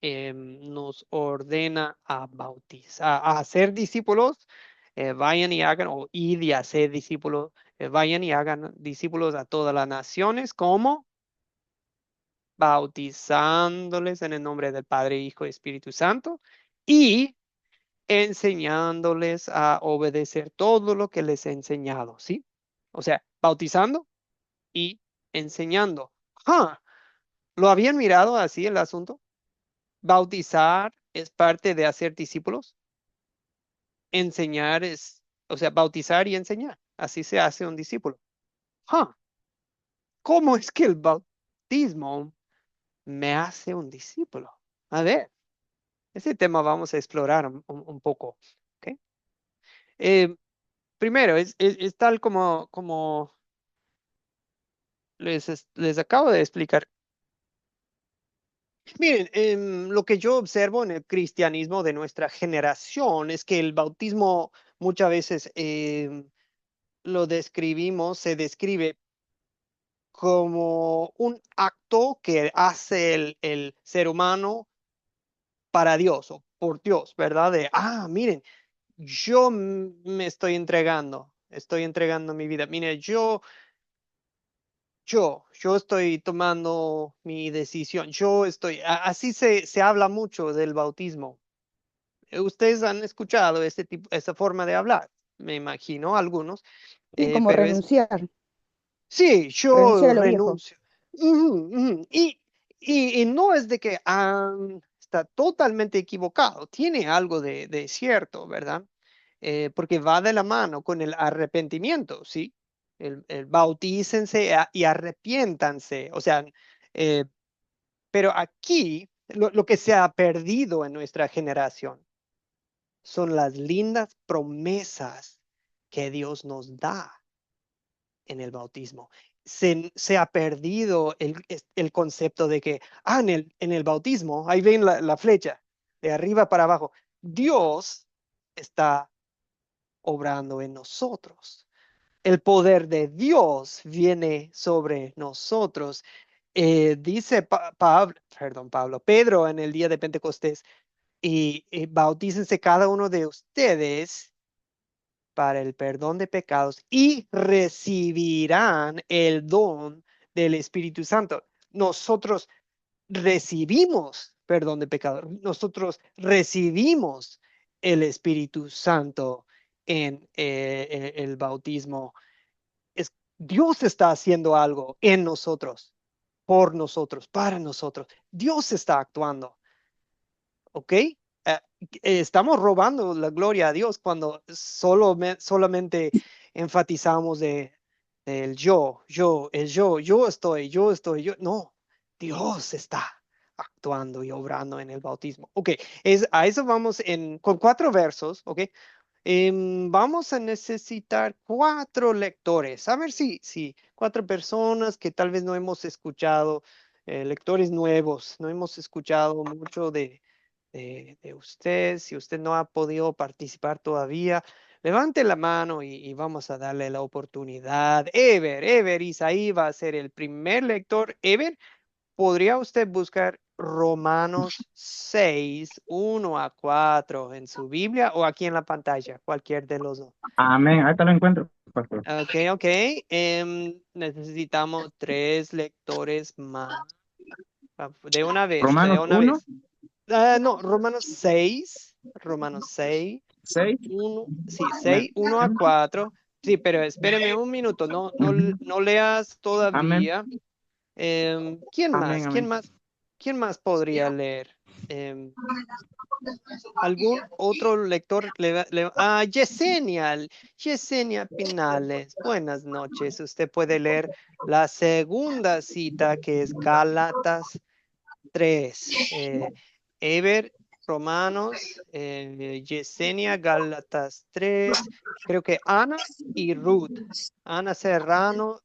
nos ordena a bautizar, a hacer discípulos, vayan y hagan, o id y hacer discípulos, vayan y hagan discípulos a todas las naciones, como bautizándoles en el nombre del Padre, Hijo y Espíritu Santo, y enseñándoles a obedecer todo lo que les he enseñado, ¿sí? O sea, bautizando y enseñando. ¿Lo habían mirado así el asunto? Bautizar es parte de hacer discípulos. Enseñar o sea, bautizar y enseñar. Así se hace un discípulo. ¿Cómo es que el bautismo me hace un discípulo? A ver, ese tema vamos a explorar un poco. ¿Ok? Primero, es tal como les acabo de explicar. Miren, lo que yo observo en el cristianismo de nuestra generación es que el bautismo muchas veces se describe como un acto que hace el ser humano para Dios o por Dios, ¿verdad? Miren, yo me estoy entregando mi vida. Mire, yo estoy tomando mi decisión. Así se habla mucho del bautismo. Ustedes han escuchado este tipo, esa forma de hablar, me imagino, algunos, Sí, como pero es, renunciar, sí, renunciar yo a lo viejo. renuncio. Ujú, ujú. Y no es de que está totalmente equivocado, tiene algo de cierto, ¿verdad? Porque va de la mano con el arrepentimiento, ¿sí? El bautícense y arrepiéntanse. O sea, eh, pero aquí lo que se ha perdido en nuestra generación son las lindas promesas que Dios nos da en el bautismo. Se ha perdido el concepto de que, en el bautismo, ahí ven la flecha, de arriba para abajo, Dios está obrando en nosotros. El poder de Dios viene sobre nosotros. Dice Pedro en el día de Pentecostés, y bautícense cada uno de ustedes para el perdón de pecados y recibirán el don del Espíritu Santo. Nosotros recibimos perdón de pecados. Nosotros recibimos el Espíritu Santo en el bautismo. Dios está haciendo algo en nosotros, por nosotros, para nosotros. Dios está actuando. ¿Ok? Estamos robando la gloria a Dios cuando solamente enfatizamos el yo estoy. No, Dios está actuando y obrando en el bautismo. Ok, a eso vamos con 4 versos, ok. Vamos a necesitar 4 lectores. A ver si 4 personas que tal vez no hemos escuchado, lectores nuevos, no hemos escuchado mucho de usted. Si usted no ha podido participar todavía, levante la mano y vamos a darle la oportunidad. Ever Isaí va a ser el primer lector. Ever, ¿podría usted buscar Romanos 6, 1 a 4 en su Biblia o aquí en la pantalla? Cualquier de los dos. Amén. Ahorita lo encuentro, pastor. Ok. Necesitamos 3 lectores más. De una vez, de Romanos una 1, vez. No, Romanos 6, 6. 1, sí, Amén. 6, 1 a 4. Sí, pero espéreme un minuto, Ujú. no leas Amén. todavía. ¿Quién Amén, más? ¿Quién amén. más? ¿Quién más podría leer? ¿Algún otro lector? Yesenia, Yesenia Pinales. Buenas noches. Usted puede leer la segunda cita, que es Gálatas 3. Ever, Romanos, Yesenia, Gálatas 3. Creo que Ana y Ruth. Ana Serrano,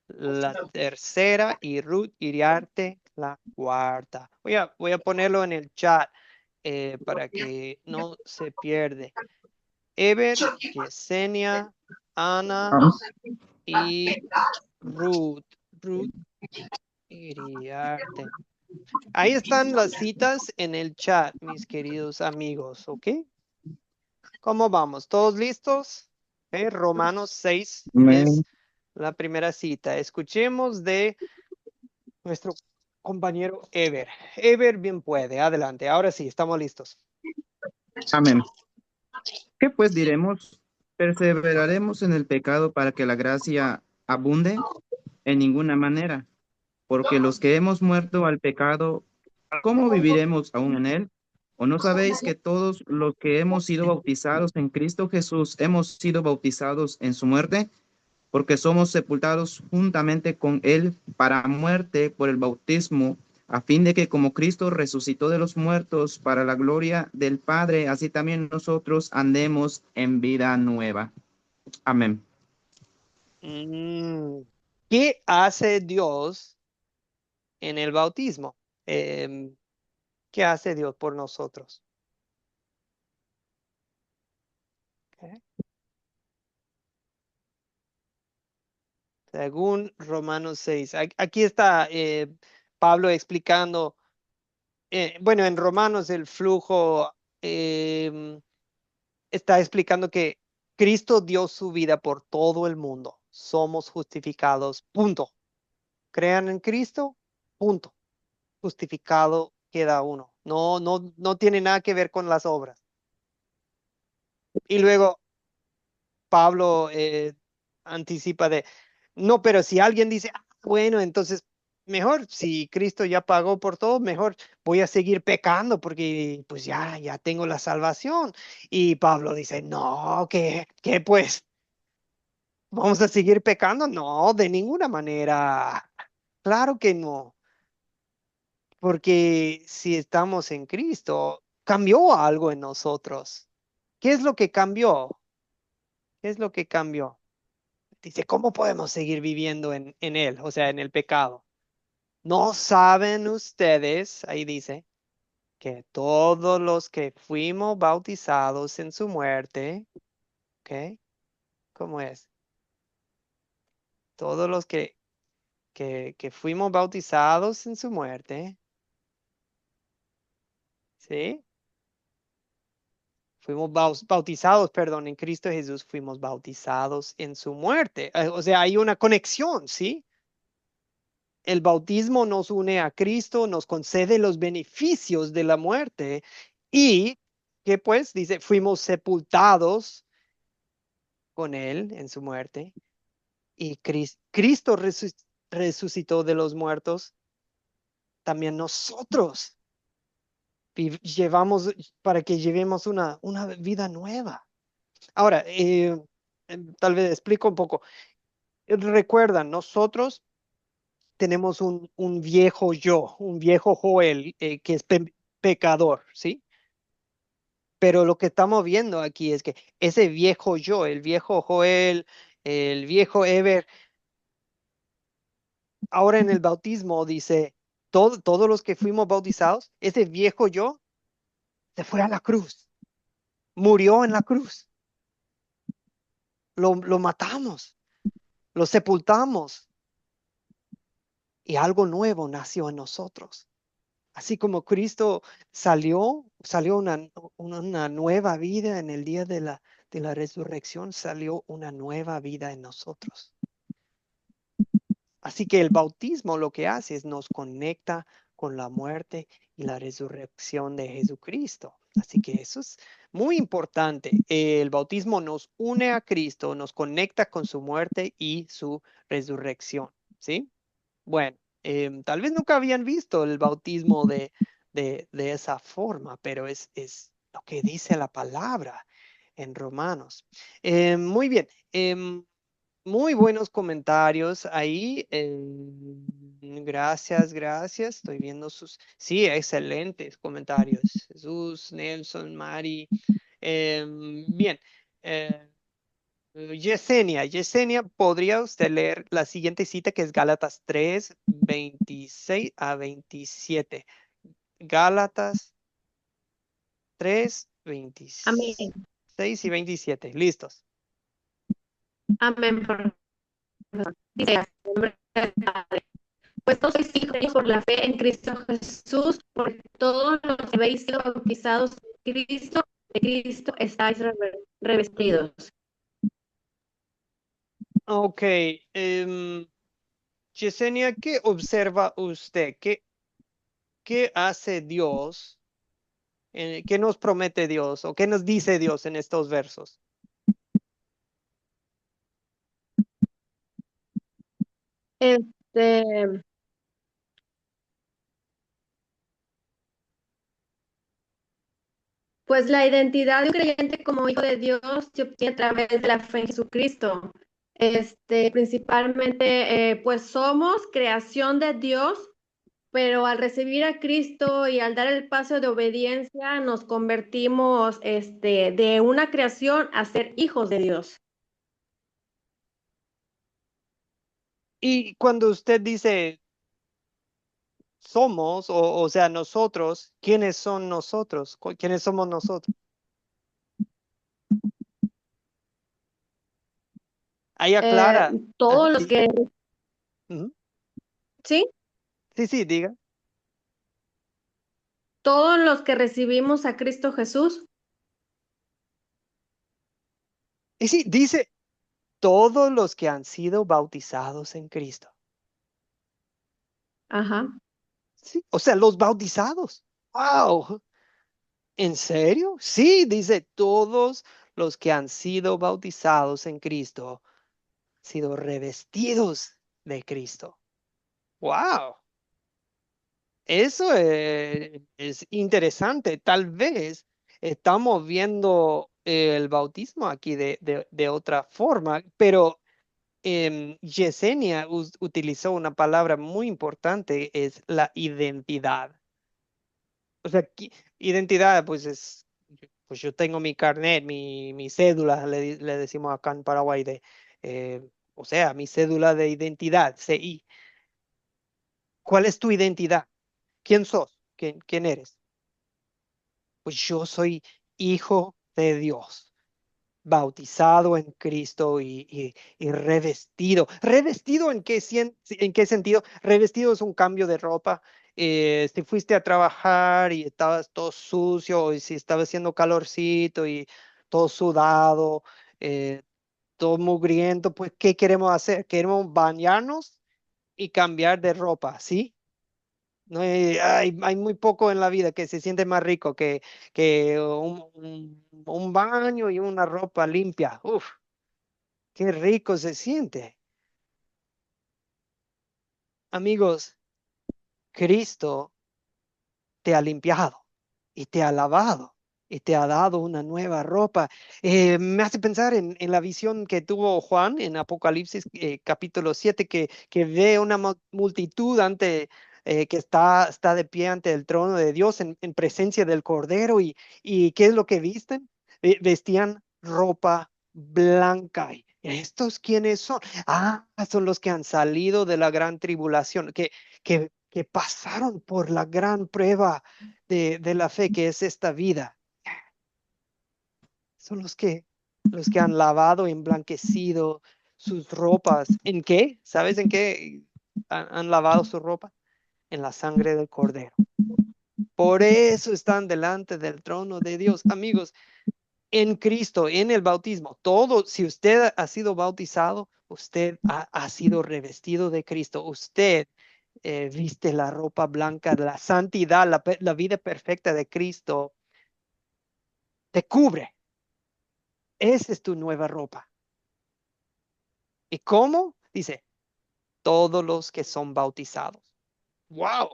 la tercera, y Ruth Iriarte, la cuarta. Voy a ponerlo en el chat para que no se pierde. Ever, Yesenia, Ana y Ruth. Ruth Iriarte. Ahí están las citas en el chat, mis queridos amigos, ¿ok? ¿Cómo vamos? ¿Todos listos? Romanos 6 es Amén. la primera cita. Escuchemos de nuestro compañero Ever. Ever bien puede. Adelante. Ahora sí, estamos listos. Amén. ¿Qué pues diremos? ¿Perseveraremos en el pecado para que la gracia abunde? En ninguna manera, porque los que hemos muerto al pecado, ¿cómo viviremos aún en él? ¿O no sabéis que todos los que hemos sido bautizados en Cristo Jesús hemos sido bautizados en su muerte? Porque somos sepultados juntamente con él para muerte por el bautismo, a fin de que como Cristo resucitó de los muertos para la gloria del Padre, así también nosotros andemos en vida nueva. Amén. ¿Qué hace Dios en el bautismo? ¿Qué hace Dios por nosotros? ¿Ok? Según Romanos 6. Aquí está Pablo explicando, bueno, en Romanos el flujo está explicando que Cristo dio su vida por todo el mundo. Somos justificados, punto. Crean en Cristo, punto. Justificado queda uno. No tiene nada que ver con las obras. Y luego Pablo anticipa no, pero si alguien dice, bueno, entonces mejor, si Cristo ya pagó por todo, mejor voy a seguir pecando porque pues ya tengo la salvación. Y Pablo dice, no, ¿qué pues? ¿Vamos a seguir pecando? No, de ninguna manera. Claro que no, porque si estamos en Cristo, cambió algo en nosotros. ¿Qué es lo que cambió? ¿Qué es lo que cambió? Dice, ¿cómo podemos seguir viviendo en él? O sea, en el pecado. ¿No saben ustedes, ahí dice, que todos los que fuimos bautizados en su muerte, ¿ok? ¿Cómo es? Todos los que fuimos bautizados en su muerte, ¿sí? Fuimos bautizados, perdón, en Cristo Jesús, fuimos bautizados en su muerte. O sea, hay una conexión, ¿sí? El bautismo nos une a Cristo, nos concede los beneficios de la muerte y que pues dice, fuimos sepultados con él en su muerte y Cristo resucitó de los muertos, también nosotros llevamos para que llevemos una vida nueva. Ahora, tal vez explico un poco. Recuerdan, nosotros tenemos un viejo yo, un viejo Joel que es pecador, ¿sí? Pero lo que estamos viendo aquí es que ese viejo yo, el viejo Joel, el viejo Ever, ahora en el bautismo dice, todos los que fuimos bautizados, ese viejo yo se fue a la cruz, murió en la cruz, lo matamos, lo sepultamos y algo nuevo nació en nosotros. Así como Cristo salió una nueva vida en el día de la resurrección, salió una nueva vida en nosotros. Así que el bautismo lo que hace es nos conecta con la muerte y la resurrección de Jesucristo. Así que eso es muy importante. El bautismo nos une a Cristo, nos conecta con su muerte y su resurrección. ¿Sí? Bueno, tal vez nunca habían visto el bautismo de esa forma, pero es lo que dice la palabra en Romanos. Muy bien. Muy buenos comentarios ahí. Gracias, gracias. Estoy viendo sus... Sí, excelentes comentarios. Jesús, Nelson, Mari. Bien. eh, Yesenia, ¿podría usted leer la siguiente cita que es Gálatas 3 26 a 27? Gálatas 3 Amén. 26 y 27. ¿Listos? Amén. Dice, en nombre del Padre. Pues no sois hijos por la fe en Cristo Jesús, porque todos los que habéis sido bautizados en Cristo, de Cristo estáis revestidos. Ok. Yesenia, ¿qué observa usted? ¿Qué hace Dios? ¿Qué nos promete Dios? ¿O qué nos dice Dios en estos versos? Este, pues la identidad de un creyente como hijo de Dios se obtiene a través de la fe en Jesucristo. Principalmente, pues somos creación de Dios, pero al recibir a Cristo y al dar el paso de obediencia, nos convertimos, de una creación a ser hijos de Dios. Y cuando usted dice somos, o sea, nosotros, ¿quiénes son nosotros? ¿Quiénes somos nosotros? Ahí aclara. Todos los Sí. que, Ujú. ¿sí? Sí, diga. Todos los que recibimos a Cristo Jesús. Y sí, dice todos los que han sido bautizados en Cristo. Ajá. Sí, o sea, los bautizados. ¡Wow! ¿En serio? Sí, dice todos los que han sido bautizados en Cristo, sido revestidos de Cristo. ¡Wow! Eso es interesante. Tal vez estamos viendo el bautismo aquí de otra forma, pero Yesenia utilizó una palabra muy importante, es la identidad. O sea, identidad, pues pues yo tengo mi carnet, mi cédula, le decimos acá en Paraguay, eh, o sea, mi cédula de identidad, CI. ¿Cuál es tu identidad? ¿Quién sos? ¿Quién eres? Pues yo soy hijo de Dios, bautizado en Cristo y revestido. ¿Revestido en qué sentido? Revestido es un cambio de ropa. Si fuiste a trabajar y estabas todo sucio, o si estaba haciendo calorcito y todo sudado, eh, todo mugriento, pues ¿qué queremos hacer? Queremos bañarnos y cambiar de ropa, ¿sí? No hay muy poco en la vida que se siente más rico que un baño y una ropa limpia. Uf, qué rico se siente. Amigos, Cristo te ha limpiado y te ha lavado y te ha dado una nueva ropa. Me hace pensar en la visión que tuvo Juan en Apocalipsis capítulo 7, que ve una multitud que está de pie ante el trono de Dios en presencia del Cordero. ¿Y qué es lo que visten? Vestían ropa blanca. ¿Y estos quiénes son? Ah, son los que han salido de la gran tribulación, que pasaron por la gran prueba de la fe que es esta vida. Son los que han lavado y emblanquecido sus ropas. ¿En qué? ¿Sabes en qué han lavado su ropa? En la sangre del Cordero. Por eso están delante del trono de Dios. Amigos, en Cristo, en el bautismo, todo, si usted ha sido bautizado, usted ha sido revestido de Cristo. Usted viste la ropa blanca, la santidad, la vida perfecta de Cristo, te cubre. Esa es tu nueva ropa. ¿Y cómo? Dice, todos los que son bautizados. ¡Wow!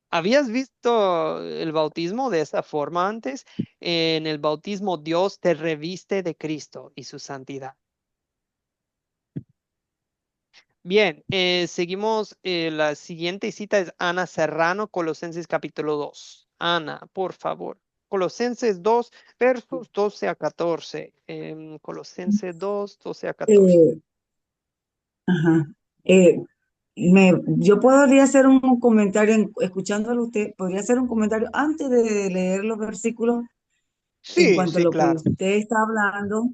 ¿Habías visto el bautismo de esa forma antes? En el bautismo Dios te reviste de Cristo y su santidad. Bien, seguimos. La siguiente cita es Ana Serrano, Colosenses capítulo 2. Ana, por favor. Colosenses 2, versos 12 a 14. Colosenses 2, 12 a 14. Eh, ajá. Eh, yo podría hacer un comentario, escuchándolo a usted, podría hacer un comentario antes de leer los versículos en Sí, cuanto a sí, lo que claro. usted está hablando.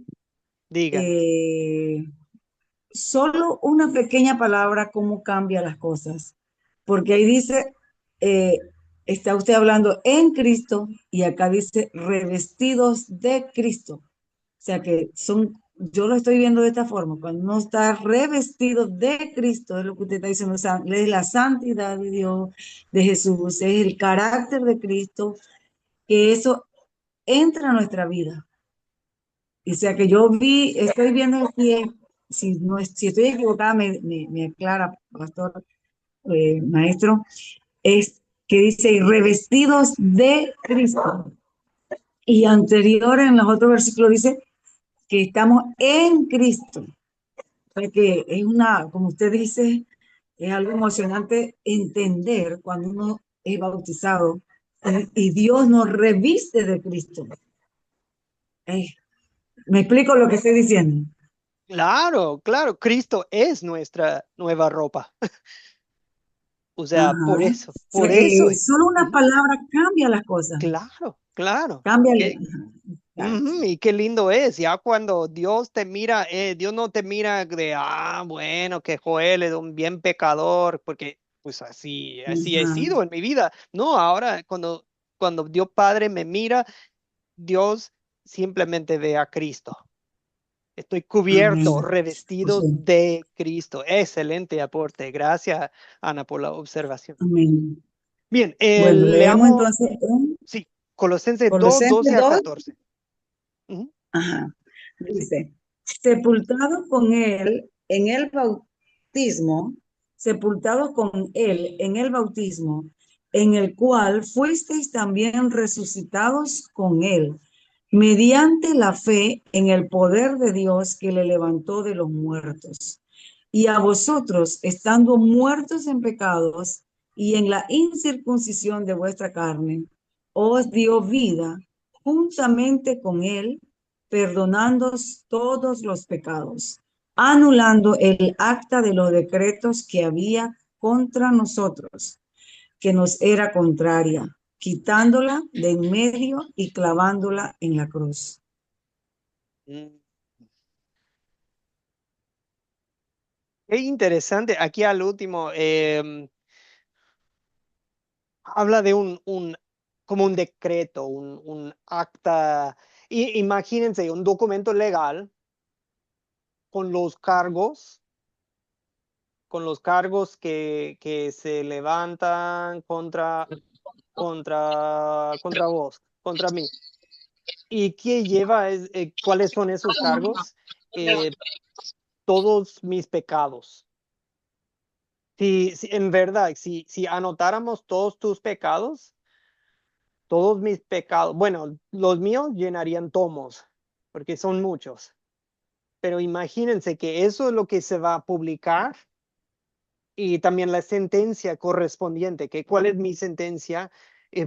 Dígame. eh, Solo una pequeña palabra, cómo cambia las cosas. Porque ahí dice, eh, está usted hablando en Cristo y acá dice revestidos de Cristo. O sea que yo lo estoy viendo de esta forma, cuando uno está revestido de Cristo, es lo que usted está diciendo, es la santidad de Dios, de Jesús, es el carácter de Cristo, que eso entra a nuestra vida. O sea que estoy viendo aquí, si estoy equivocada, me aclara, pastor, maestro, es que dice, y revestidos de Cristo. Y anterior en los otros versículos dice que estamos en Cristo. O sea que es como usted dice, es algo emocionante entender cuando uno es bautizado y Dios nos reviste de Cristo. ¿Me explico lo que estoy diciendo? Claro, claro. Cristo es nuestra nueva ropa. O sea, Ajá. por O eso, sea por que eso. solo una Ujú. palabra cambia las cosas. Claro, claro. Cambia. Claro. Ujú. Y qué lindo es, ya cuando Dios te mira, Dios no te mira de, bueno, que Joel es un bien pecador, porque pues así he Ajá. sido en mi vida. No, ahora cuando Dios Padre me mira, Dios simplemente ve a Cristo. Estoy cubierto, Amén. O revestido sea, de Cristo. Excelente aporte. Gracias, Ana, por la observación. amén. Bien, Bueno, leemos leamos, entonces en sí, Colosenses 2, Colosenses 12 a 2. 14. Ujú. Ajá. Sí. Dice, sepultado con él en el bautismo, sepultado con él en el bautismo, en el cual fuisteis también resucitados con él, mediante la fe en el poder de Dios que le levantó de los muertos. Y a vosotros, estando muertos en pecados y en la incircuncisión de vuestra carne, os dio vida juntamente con él, perdonando todos los pecados, anulando el acta de los decretos que había contra nosotros, que nos era contraria, quitándola de en medio y clavándola en la cruz. Mm. Qué interesante. Aquí al último, habla de como un decreto, un acta. Imagínense, un documento legal con los cargos, que se levantan contra vos, contra mí. ¿Y qué lleva? ¿Cuáles son esos cargos? Eh, Todos mis pecados. Si en verdad, si anotáramos todos tus pecados, todos mis pecados, bueno, los míos llenarían tomos, porque son muchos. Pero imagínense que eso es lo que se va a publicar y también la sentencia correspondiente, que cuál es mi sentencia.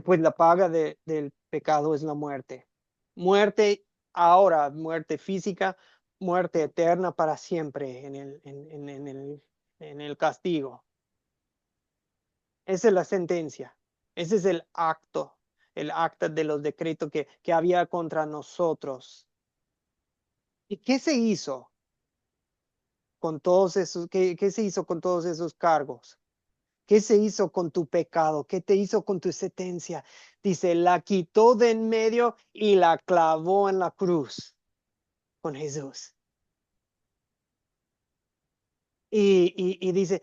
Pues la paga del pecado es la muerte. Muerte ahora, muerte física, muerte eterna para siempre en el castigo. Esa es la sentencia. Ese es el acta de los decretos que había contra nosotros. ¿Y qué se hizo con todos esos, qué se hizo con todos esos cargos? ¿Qué se hizo con tu pecado? ¿Qué te hizo con tu sentencia? Dice, la quitó de en medio y la clavó en la cruz con Jesús. Y dice,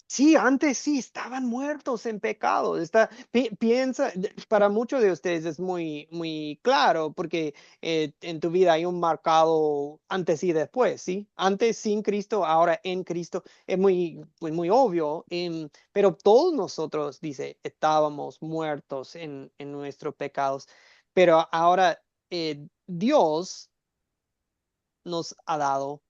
Sí, antes sí, estaban muertos en pecado. Piensa, para muchos de ustedes es muy, muy claro, porque en tu vida hay un marcado antes y después, ¿sí? Antes sin Cristo, ahora en Cristo. Es muy, pues, muy obvio, pero todos nosotros, dice, estábamos muertos en nuestros pecados. Pero ahora Dios nos ha dado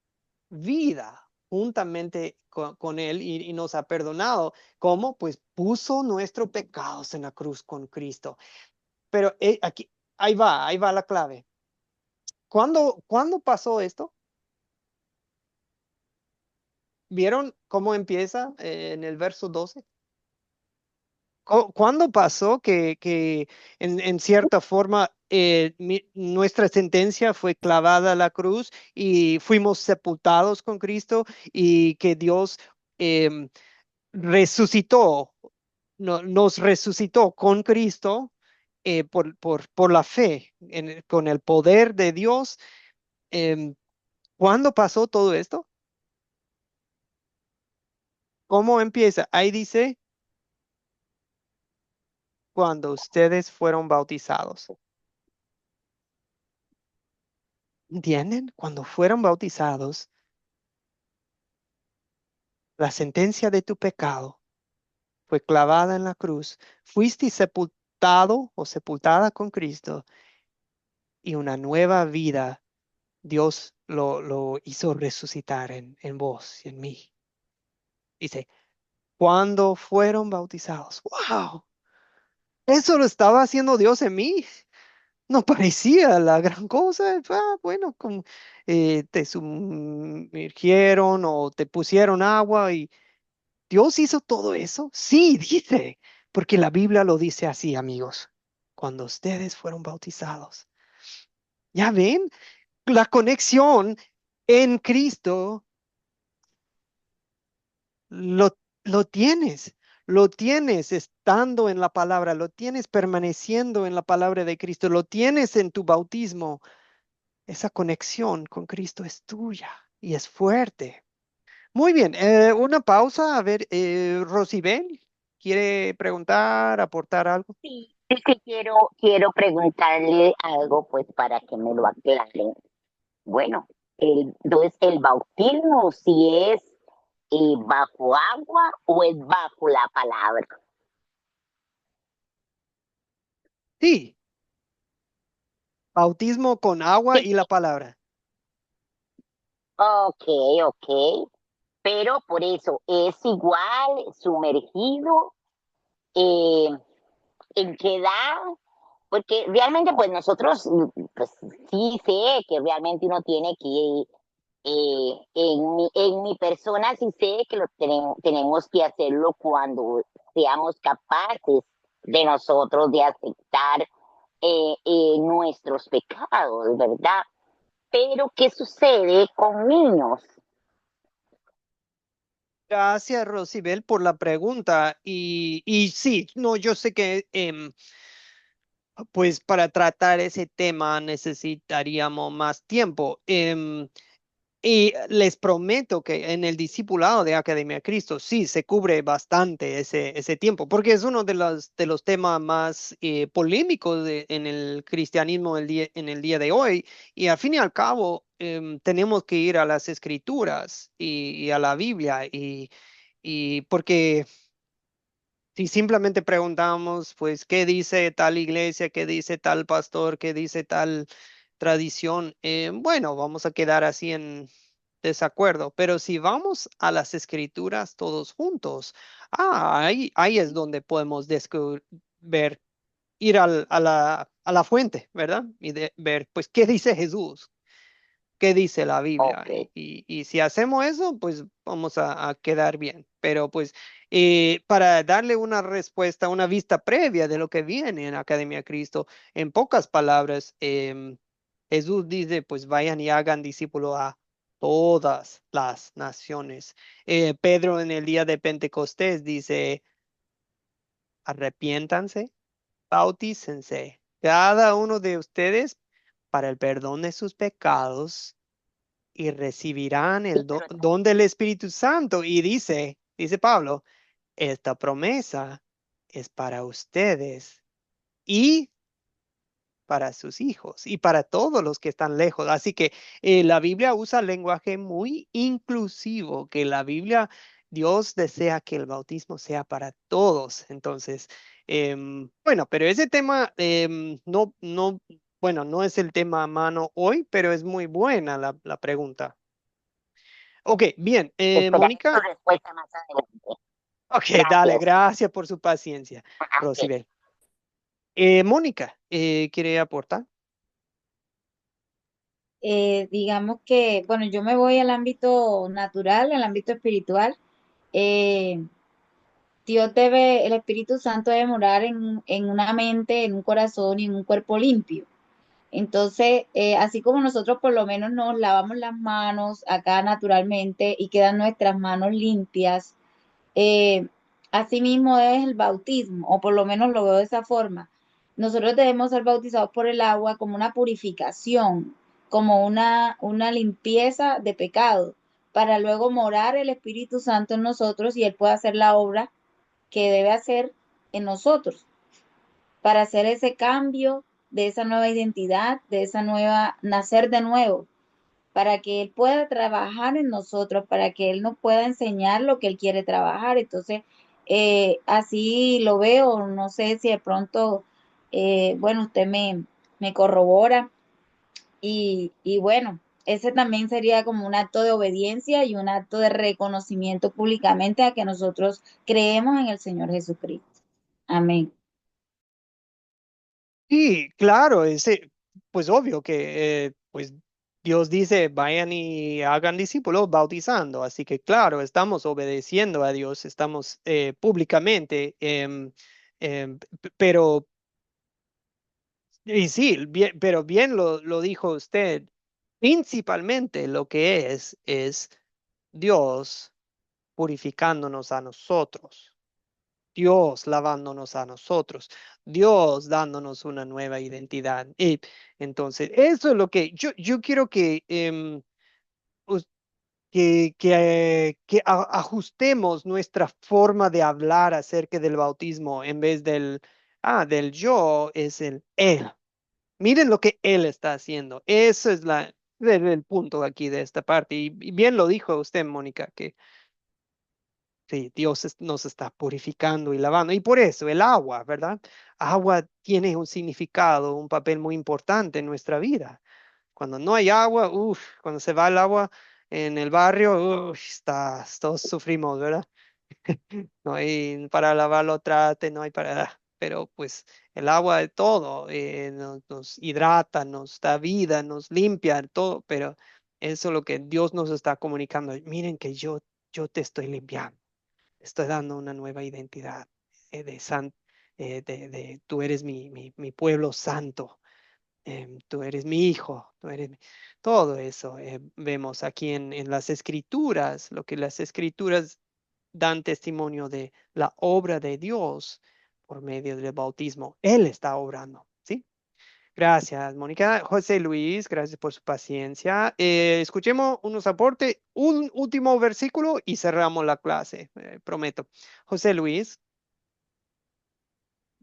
vida juntamente con Él y nos ha perdonado. ¿Cómo? Pues puso nuestros pecados en la cruz con Cristo. Pero aquí, ahí va la clave. ¿Cuándo pasó esto? ¿Vieron cómo empieza en el verso 12? ¿Cuándo pasó que en cierta forma nuestra sentencia fue clavada a la cruz y fuimos sepultados con Cristo y que Dios resucitó, nos resucitó con Cristo por la fe, con el poder de Dios? Em, ¿Cuándo pasó todo esto? ¿Cómo empieza? Ahí dice, cuando ustedes fueron bautizados. ¿Entienden? Cuando fueron bautizados, la sentencia de tu pecado fue clavada en la cruz. Fuiste sepultado o sepultada con Cristo y una nueva vida Dios lo hizo resucitar en vos y en mí. Dice, cuando fueron bautizados. ¡Wow! Eso lo estaba haciendo Dios en mí. No parecía la gran cosa. Bueno, como, te sumergieron o te pusieron agua y Dios hizo todo eso. Sí, dice, porque la Biblia lo dice así, amigos. Cuando ustedes fueron bautizados. ¿Ya ven? La conexión en Cristo lo, lo tienes estando en la palabra, lo tienes permaneciendo en la palabra de Cristo, lo tienes en tu bautismo. Esa conexión con Cristo es tuya y es fuerte. Muy bien, una pausa. A ver, Rosibel, ¿quiere preguntar, aportar algo? Sí, es que quiero preguntarle algo, pues, para que me lo aclaren. Bueno, entonces, el bautismo, si es bajo agua o es bajo la palabra. Sí, bautismo con agua Sí, y la palabra. ok, ok. Pero por eso es igual sumergido, eh, en qué edad, porque realmente pues nosotros, pues sí sé que realmente uno tiene que, en mi persona sí sé que tenemos que hacerlo cuando seamos capaces de nosotros de aceptar nuestros pecados, ¿verdad? Pero ¿qué sucede con niños? Gracias, Rosibel, por la pregunta. Y sí, no, yo sé que pues para tratar ese tema necesitaríamos más tiempo. Y les prometo que en el discipulado de Academia Cristo sí se cubre bastante ese tiempo, porque es uno de los temas más polémicos en el cristianismo en el día de hoy. Y al fin y al cabo, tenemos que ir a las escrituras y a la Biblia, y porque si simplemente preguntamos, pues, ¿qué dice tal iglesia? ¿Qué dice tal pastor? ¿Qué dice tal tradición? Bueno, vamos a quedar así en desacuerdo. Pero si vamos a las escrituras todos juntos, ahí es donde podemos ver, ir a la fuente, ¿verdad? Y ver, pues, ¿qué dice Jesús? ¿Qué dice la Biblia? Ok. Y si hacemos eso, pues vamos a quedar bien. Pero pues para darle una respuesta, una vista previa de lo que viene en Academia Cristo, en pocas palabras, Jesús dice, pues vayan y hagan discípulo a todas las naciones. Pedro en el día de Pentecostés dice, arrepiéntanse, bautícense, cada uno de ustedes para el perdón de sus pecados y recibirán Sí, el pero don del Espíritu Santo. Y dice, dice Pablo, esta promesa es para ustedes y para sus hijos y para todos los que están lejos. Así que la Biblia usa lenguaje muy inclusivo, que la Biblia, Dios desea que el bautismo sea para todos. Entonces, bueno, pero ese tema bueno, no es el tema a mano hoy, pero es muy buena la pregunta. Ok, bien, Esperaré tu Mónica. respuesta más adelante. Ok, dale, Gracias. gracias por su paciencia, Ok. Rosibel. Mónica, ¿quiere aportar? Digamos que, bueno, yo me voy al ámbito natural, al ámbito espiritual. Eh, el Espíritu Santo debe morar en una mente, en un corazón y en un cuerpo limpio. Entonces, así como nosotros por lo menos nos lavamos las manos acá naturalmente y quedan nuestras manos limpias, eh, asimismo es el bautismo, o por lo menos lo veo de esa forma. Nosotros debemos ser bautizados por el agua como una purificación, como una limpieza de pecado, para luego morar el Espíritu Santo en nosotros y Él pueda hacer la obra que debe hacer en nosotros, para hacer ese cambio de esa nueva identidad, de esa nueva, nacer de nuevo, para que Él pueda trabajar en nosotros, para que Él nos pueda enseñar lo que Él quiere trabajar. Entonces, así lo veo, no sé si de pronto, bueno, usted me corrobora y bueno, ese también sería como un acto de obediencia y un acto de reconocimiento públicamente a que nosotros creemos en el Señor Jesucristo. Amén. Sí, claro, pues obvio que pues Dios dice, vayan y hagan discípulos bautizando, así que claro, estamos obedeciendo a Dios, estamos públicamente, pero, y sí, bien, pero bien lo dijo usted, principalmente lo que es Dios purificándonos a nosotros. Dios lavándonos a nosotros, Dios dándonos una nueva identidad. Y entonces, eso es lo que yo quiero que, ajustemos nuestra forma de hablar acerca del bautismo en vez del yo, es el él. Miren lo que él está haciendo. Eso es el punto aquí de esta parte. Y bien lo dijo usted, Mónica, que sí, Dios nos está purificando y lavando. Y por eso el agua, ¿verdad? Agua tiene un significado, un papel muy importante en nuestra vida. Cuando no hay agua, cuando se va el agua en el barrio, todos sufrimos, ¿verdad? No hay para lavar los trastes, no hay para... Pero pues el agua de todo, nos hidrata, nos da vida, nos limpia, todo. Pero eso es lo que Dios nos está comunicando. Miren que yo te estoy limpiando, estoy dando una nueva identidad tú eres mi pueblo santo, tú eres mi hijo, todo eso vemos aquí en las escrituras, lo que las escrituras dan testimonio de la obra de Dios por medio del bautismo. Él está obrando, ¿sí? Gracias, Mónica. José Luis, gracias por su paciencia. Escuchemos unos aportes, un último versículo y cerramos la clase, prometo. José Luis.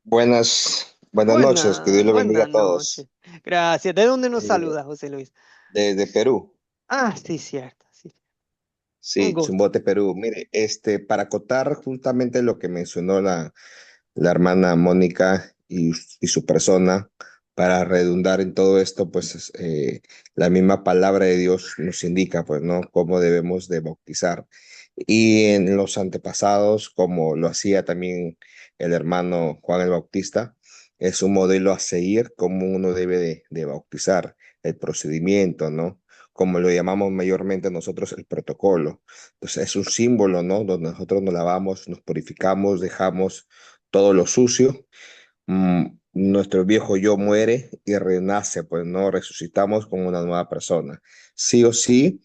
Buenas noches, que Dios lo bendiga a Buena todos. noche. Gracias. ¿De dónde nos Eh, saluda, José Luis? de Perú, Ah, sí, cierto. Sí. Un sí, gusto. Chumbote, Perú. Mire, para acotar justamente lo que mencionó la hermana Mónica y su persona, para redundar en todo esto, pues la misma palabra de Dios nos indica, pues, ¿no? Cómo debemos de bautizar. Y en los antepasados, como lo hacía también el hermano Juan el Bautista, es un modelo a seguir, cómo uno debe de bautizar, el procedimiento, ¿no? Como lo llamamos mayormente nosotros, el protocolo. Entonces es un símbolo, ¿no? Donde nosotros nos lavamos, nos purificamos, dejamos todo lo sucio. Nuestro viejo yo muere y renace, pues no resucitamos como una nueva persona. Sí o sí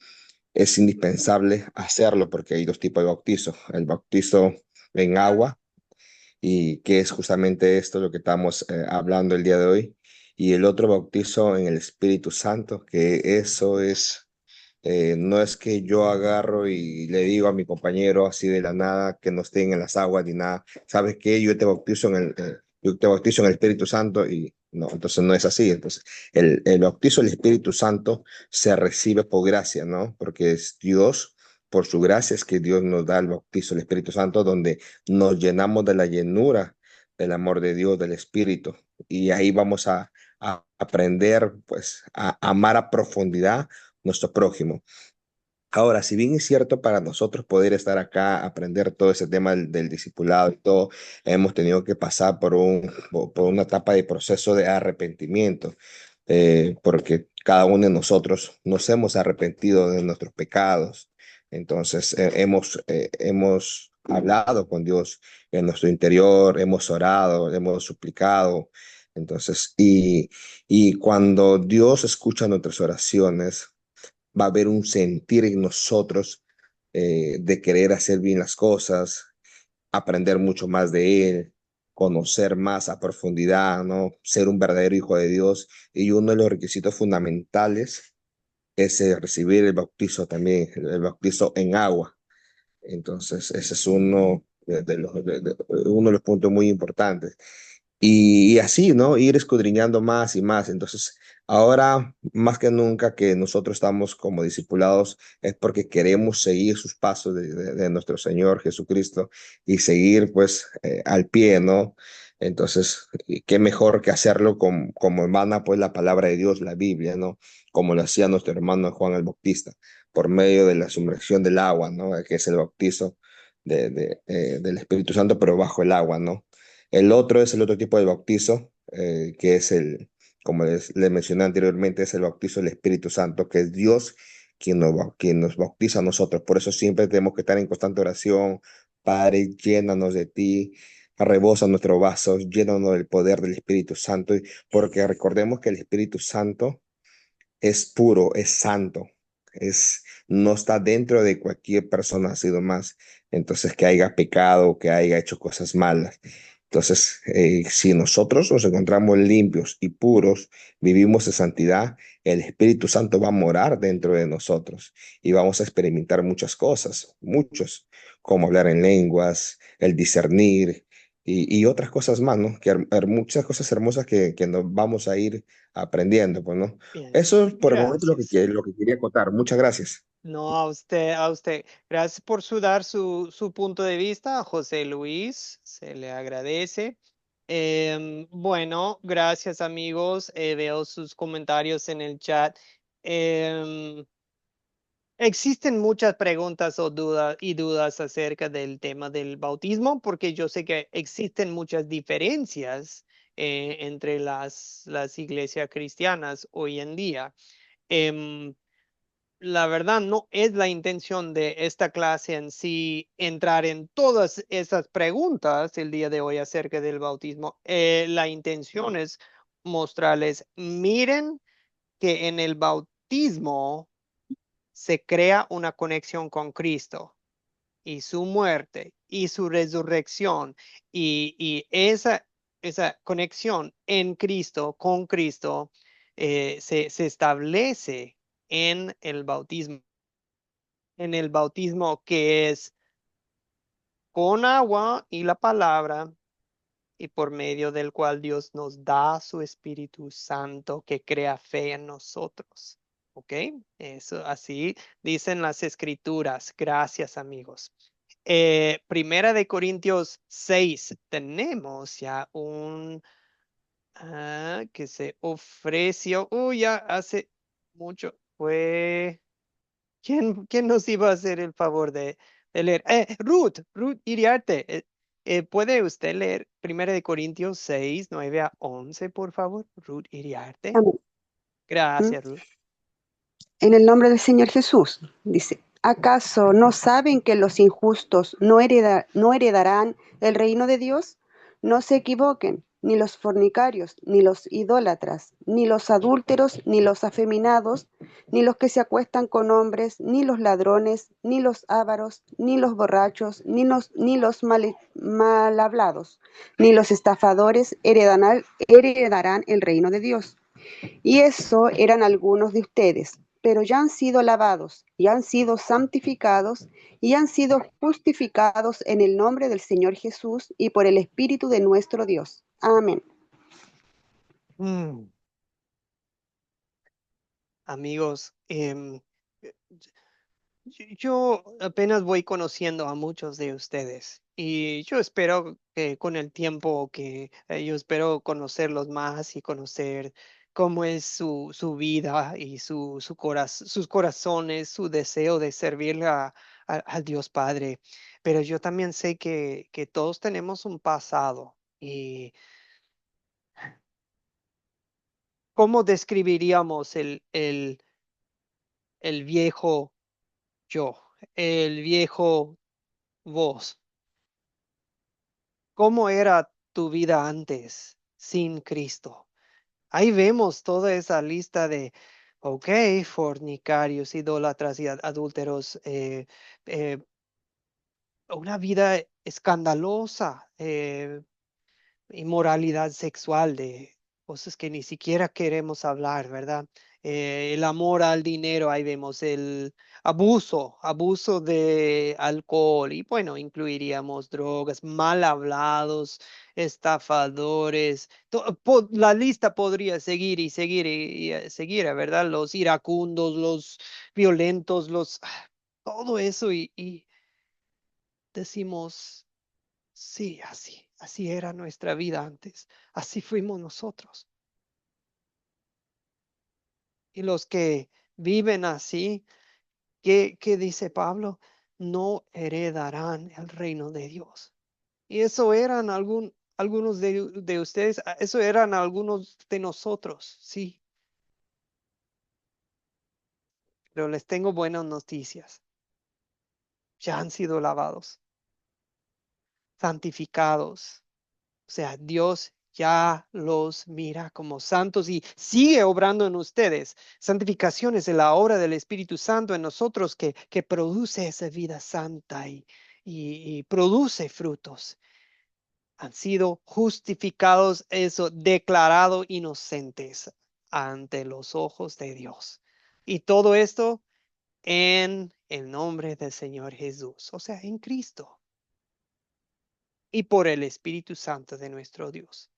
es indispensable hacerlo porque hay dos tipos de bautizo. El bautizo en agua, y que es justamente esto lo que estamos hablando el día de hoy, y el otro bautizo en el Espíritu Santo, que eso es No es que yo agarro y le digo a mi compañero así de la nada que no estén en las aguas ni nada. ¿Sabes qué? Yo te bautizo en el Espíritu Santo y no, entonces no es así. Entonces, el bautizo del Espíritu Santo se recibe por gracia, ¿no? Porque es Dios, por su gracia es que Dios nos da el bautizo del Espíritu Santo, donde nos llenamos de la llenura del amor de Dios, del Espíritu. Y ahí vamos a aprender, pues, a amar a profundidad nuestro prójimo. Ahora, si bien es cierto para nosotros poder estar acá, aprender todo ese tema del discipulado y todo, hemos tenido que pasar por una etapa de proceso de arrepentimiento, porque cada uno de nosotros nos hemos arrepentido de nuestros pecados. Entonces, hemos hablado con Dios en nuestro interior, hemos orado, hemos suplicado. Entonces, y cuando Dios escucha nuestras oraciones, va a haber un sentir en nosotros de querer hacer bien las cosas, aprender mucho más de Él, conocer más a profundidad, ¿no? Ser un verdadero hijo de Dios. Y uno de los requisitos fundamentales es recibir el bautizo también, el bautizo en agua. Entonces, ese es uno de los puntos muy importantes. Y así, ¿no? Ir escudriñando más y más. Entonces, ahora más que nunca que nosotros estamos como discipulados es porque queremos seguir sus pasos de nuestro Señor Jesucristo y seguir pues al pie, ¿no? Entonces, y qué mejor que hacerlo como emana pues la palabra de Dios, la Biblia, ¿no? Como lo hacía nuestro hermano Juan el Bautista, por medio de la sumersión del agua, ¿no? Que es el bautizo del Espíritu Santo, pero bajo el agua, ¿no? El otro es el otro tipo de bautizo, que es como les mencioné anteriormente, es el bautizo del Espíritu Santo, que es Dios quien nos bautiza a nosotros. Por eso siempre tenemos que estar en constante oración. Padre, llénanos de ti, rebosa nuestros vasos, llénanos del poder del Espíritu Santo, porque recordemos que el Espíritu Santo es puro, es santo, no está dentro de cualquier persona, ha sido más. Entonces, que haya pecado, que haya hecho cosas malas. Entonces, si nosotros nos encontramos limpios y puros, vivimos en santidad, el Espíritu Santo va a morar dentro de nosotros y vamos a experimentar muchas cosas, como hablar en lenguas, el discernir y otras cosas más, ¿no? Muchas cosas hermosas que nos vamos a ir aprendiendo, pues, ¿no? Bien, Eso es por el momento gracias. lo que quería contar. Muchas gracias. No, a usted, a usted. Gracias por dar su punto de vista, José Luis. Se le agradece. Bueno, gracias amigos. Veo sus comentarios en el chat. Em, Existen muchas preguntas o dudas acerca del tema del bautismo, porque yo sé que existen muchas diferencias entre las iglesias cristianas hoy en día. Em, la verdad no es la intención de esta clase en sí entrar en todas esas preguntas el día de hoy acerca del bautismo. La intención es mostrarles, miren que en el bautismo se crea una conexión con Cristo y su muerte y su resurrección y esa conexión en Cristo, con Cristo, se establece en el bautismo que es con agua y la palabra y por medio del cual Dios nos da su Espíritu Santo que crea fe en nosotros. ¿Ok? Eso así dicen las escrituras. Gracias, amigos. Primera de Corintios 6, tenemos ya que se ofreció, ya hace mucho, ¿quién nos iba a hacer el favor de leer? Ruth Iriarte, ¿puede usted leer Primera de Corintios 6, 9 a 11, por favor? Ruth Iriarte. Amén. Gracias, Ruth. En el nombre del Señor Jesús, dice, ¿acaso no saben que los injustos no heredarán el reino de Dios? No se equivoquen, ni los fornicarios, ni los idólatras, ni los adúlteros, ni los afeminados, ni los que se acuestan con hombres, ni los ladrones, ni los ávaros, ni los borrachos, ni los mal hablados, ni los estafadores heredarán el reino de Dios. Y eso eran algunos de ustedes, pero ya han sido lavados, y han sido santificados, y han sido justificados en el nombre del Señor Jesús y por el Espíritu de nuestro Dios. Amén. Amigos, yo apenas voy conociendo a muchos de ustedes y yo espero que con el tiempo yo espero conocerlos más y conocer cómo es su vida y sus corazones, su deseo de servirle al Dios Padre. Pero yo también sé que todos tenemos un pasado y ¿cómo describiríamos el viejo yo, el viejo vos? ¿Cómo era tu vida antes sin Cristo? Ahí vemos toda esa lista de, ok, fornicarios, idólatras y adúlteros, eh, una vida escandalosa, inmoralidad sexual, de cosas que ni siquiera queremos hablar, ¿verdad? El amor al dinero, ahí vemos el abuso de alcohol y bueno, incluiríamos drogas, mal hablados, estafadores, la lista podría seguir y seguir y seguir, ¿verdad? Los iracundos, los violentos, todo eso y decimos... Sí, así era nuestra vida antes, así fuimos nosotros. Y los que viven así, ¿qué dice Pablo? No heredarán el reino de Dios. Y eso eran algunos de ustedes, eso eran algunos de nosotros, sí. Pero les tengo buenas noticias. Ya han sido lavados, santificados. O sea, Dios ya los mira como santos y sigue obrando en ustedes. Santificación es la obra del Espíritu Santo en nosotros que produce esa vida santa y produce frutos. Han sido justificados, eso, declarados inocentes ante los ojos de Dios. Y todo esto en el nombre del Señor Jesús, o sea, en Cristo y por el Espíritu Santo de nuestro Dios.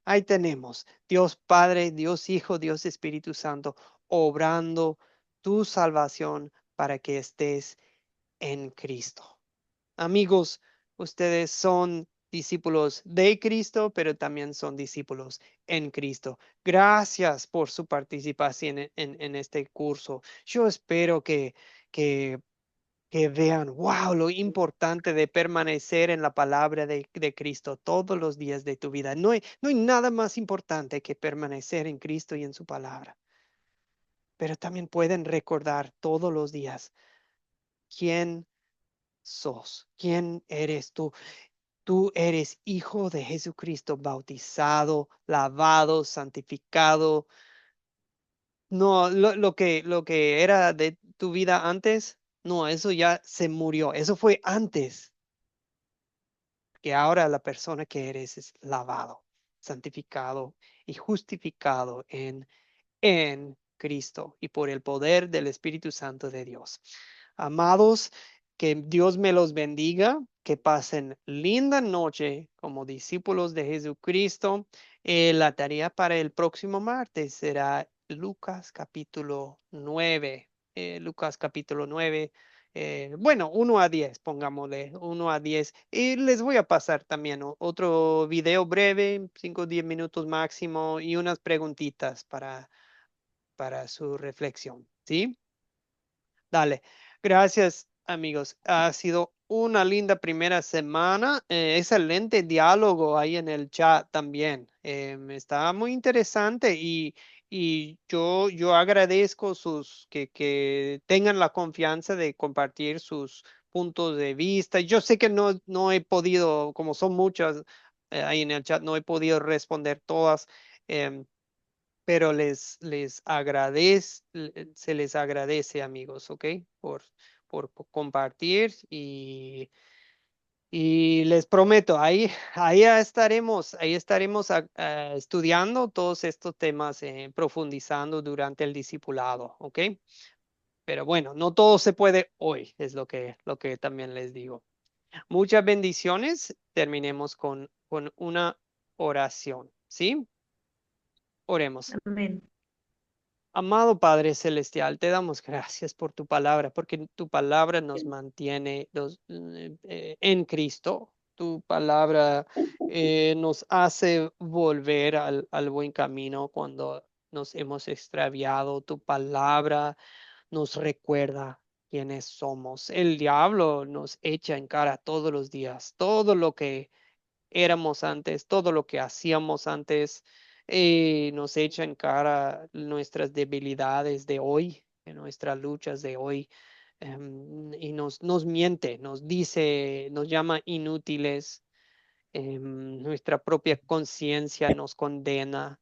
Ahí tenemos Dios Padre, Dios Hijo, Dios Espíritu Santo, obrando tu salvación para que estés en Cristo. Amigos, ustedes son discípulos de Cristo, pero también son discípulos en Cristo. Gracias por su participación en este curso. Yo espero que que vean, wow, lo importante de permanecer en la palabra de Cristo todos los días de tu vida. No hay nada más importante que permanecer en Cristo y en su palabra. Pero también pueden recordar todos los días quién sos, quién eres tú. Tú eres hijo de Jesucristo, bautizado, lavado, santificado. No, lo que era de tu vida antes, no, eso ya se murió. Eso fue antes. Que ahora la persona que eres es lavado, santificado y justificado en Cristo y por el poder del Espíritu Santo de Dios. Amados, que Dios me los bendiga, que pasen linda noche como discípulos de Jesucristo. La tarea para el próximo martes será Lucas capítulo 9. Lucas capítulo 9. Bueno, 1 a 10, pongámosle 1 a 10. Y les voy a pasar también otro video breve, 5 o 10 minutos máximo, y unas preguntitas para su reflexión. ¿Sí? Dale. Gracias, amigos. Ha sido una linda primera semana. Excelente diálogo ahí en el chat también. Está muy interesante y yo agradezco que tengan la confianza de compartir sus puntos de vista. Yo sé que no he podido, como son muchas ahí en el chat, no he podido responder todas. em, pero se les agradece, amigos, ¿ok? Por compartir Y les prometo, ahí estaremos estudiando todos estos temas, profundizando durante el discipulado, ¿ok? Pero bueno, no todo se puede hoy, es lo que también les digo. Muchas bendiciones. Terminemos con una oración, ¿sí? Oremos. Amén. Amado Padre Celestial, te damos gracias por tu palabra, porque tu palabra nos mantiene en Cristo. Tu palabra nos hace volver al buen camino cuando nos hemos extraviado. Tu palabra nos recuerda quiénes somos. El diablo nos echa en cara todos los días, todo lo que éramos antes, todo lo que hacíamos antes, nos echa en cara nuestras debilidades de hoy, en nuestras luchas de hoy, y nos miente, nos dice, nos llama inútiles, nuestra propia conciencia nos condena,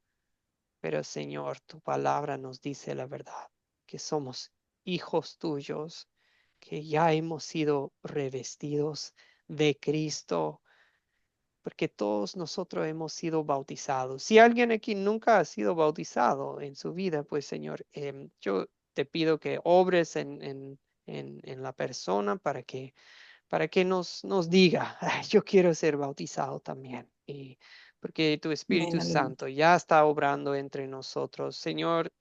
pero Señor, tu palabra nos dice la verdad, que somos hijos tuyos, que ya hemos sido revestidos de Cristo, porque todos nosotros hemos sido bautizados. Si alguien aquí nunca ha sido bautizado en su vida, pues Señor, yo te pido que obres en la persona para que nos diga: "Ay, yo quiero ser bautizado también". Y porque tu Espíritu Amén, amén. Santo ya está obrando entre nosotros. Señor,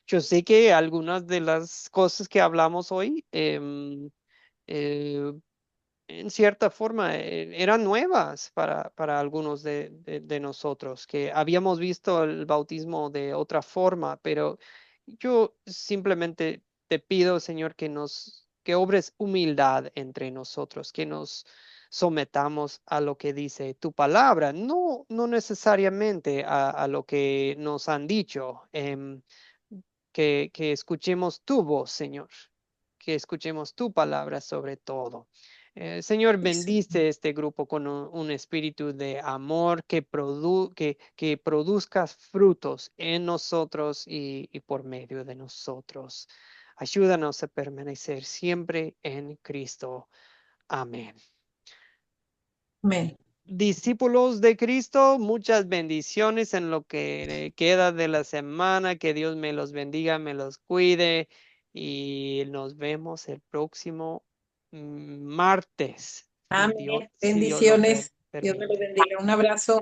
yo sé que algunas de las cosas que hablamos hoy, eh, en cierta forma, eran nuevas para algunos de nosotros, que habíamos visto el bautismo de otra forma, pero yo simplemente te pido, Señor, que obres humildad entre nosotros, que nos sometamos a lo que dice tu palabra, no necesariamente a lo que nos han dicho, que escuchemos tu voz, Señor, que escuchemos tu palabra sobre todo. Señor, Eso. bendice este grupo con un espíritu de amor que produzca frutos en nosotros y por medio de nosotros. Ayúdanos a permanecer siempre en Cristo. Amén. Amén. Discípulos de Cristo, muchas bendiciones en lo que queda de la semana. Que Dios me los bendiga, me los cuide y nos vemos el próximo martes, Amén. si Dios lo Bendiciones. Dios me lo permite. bendiga. Un abrazo.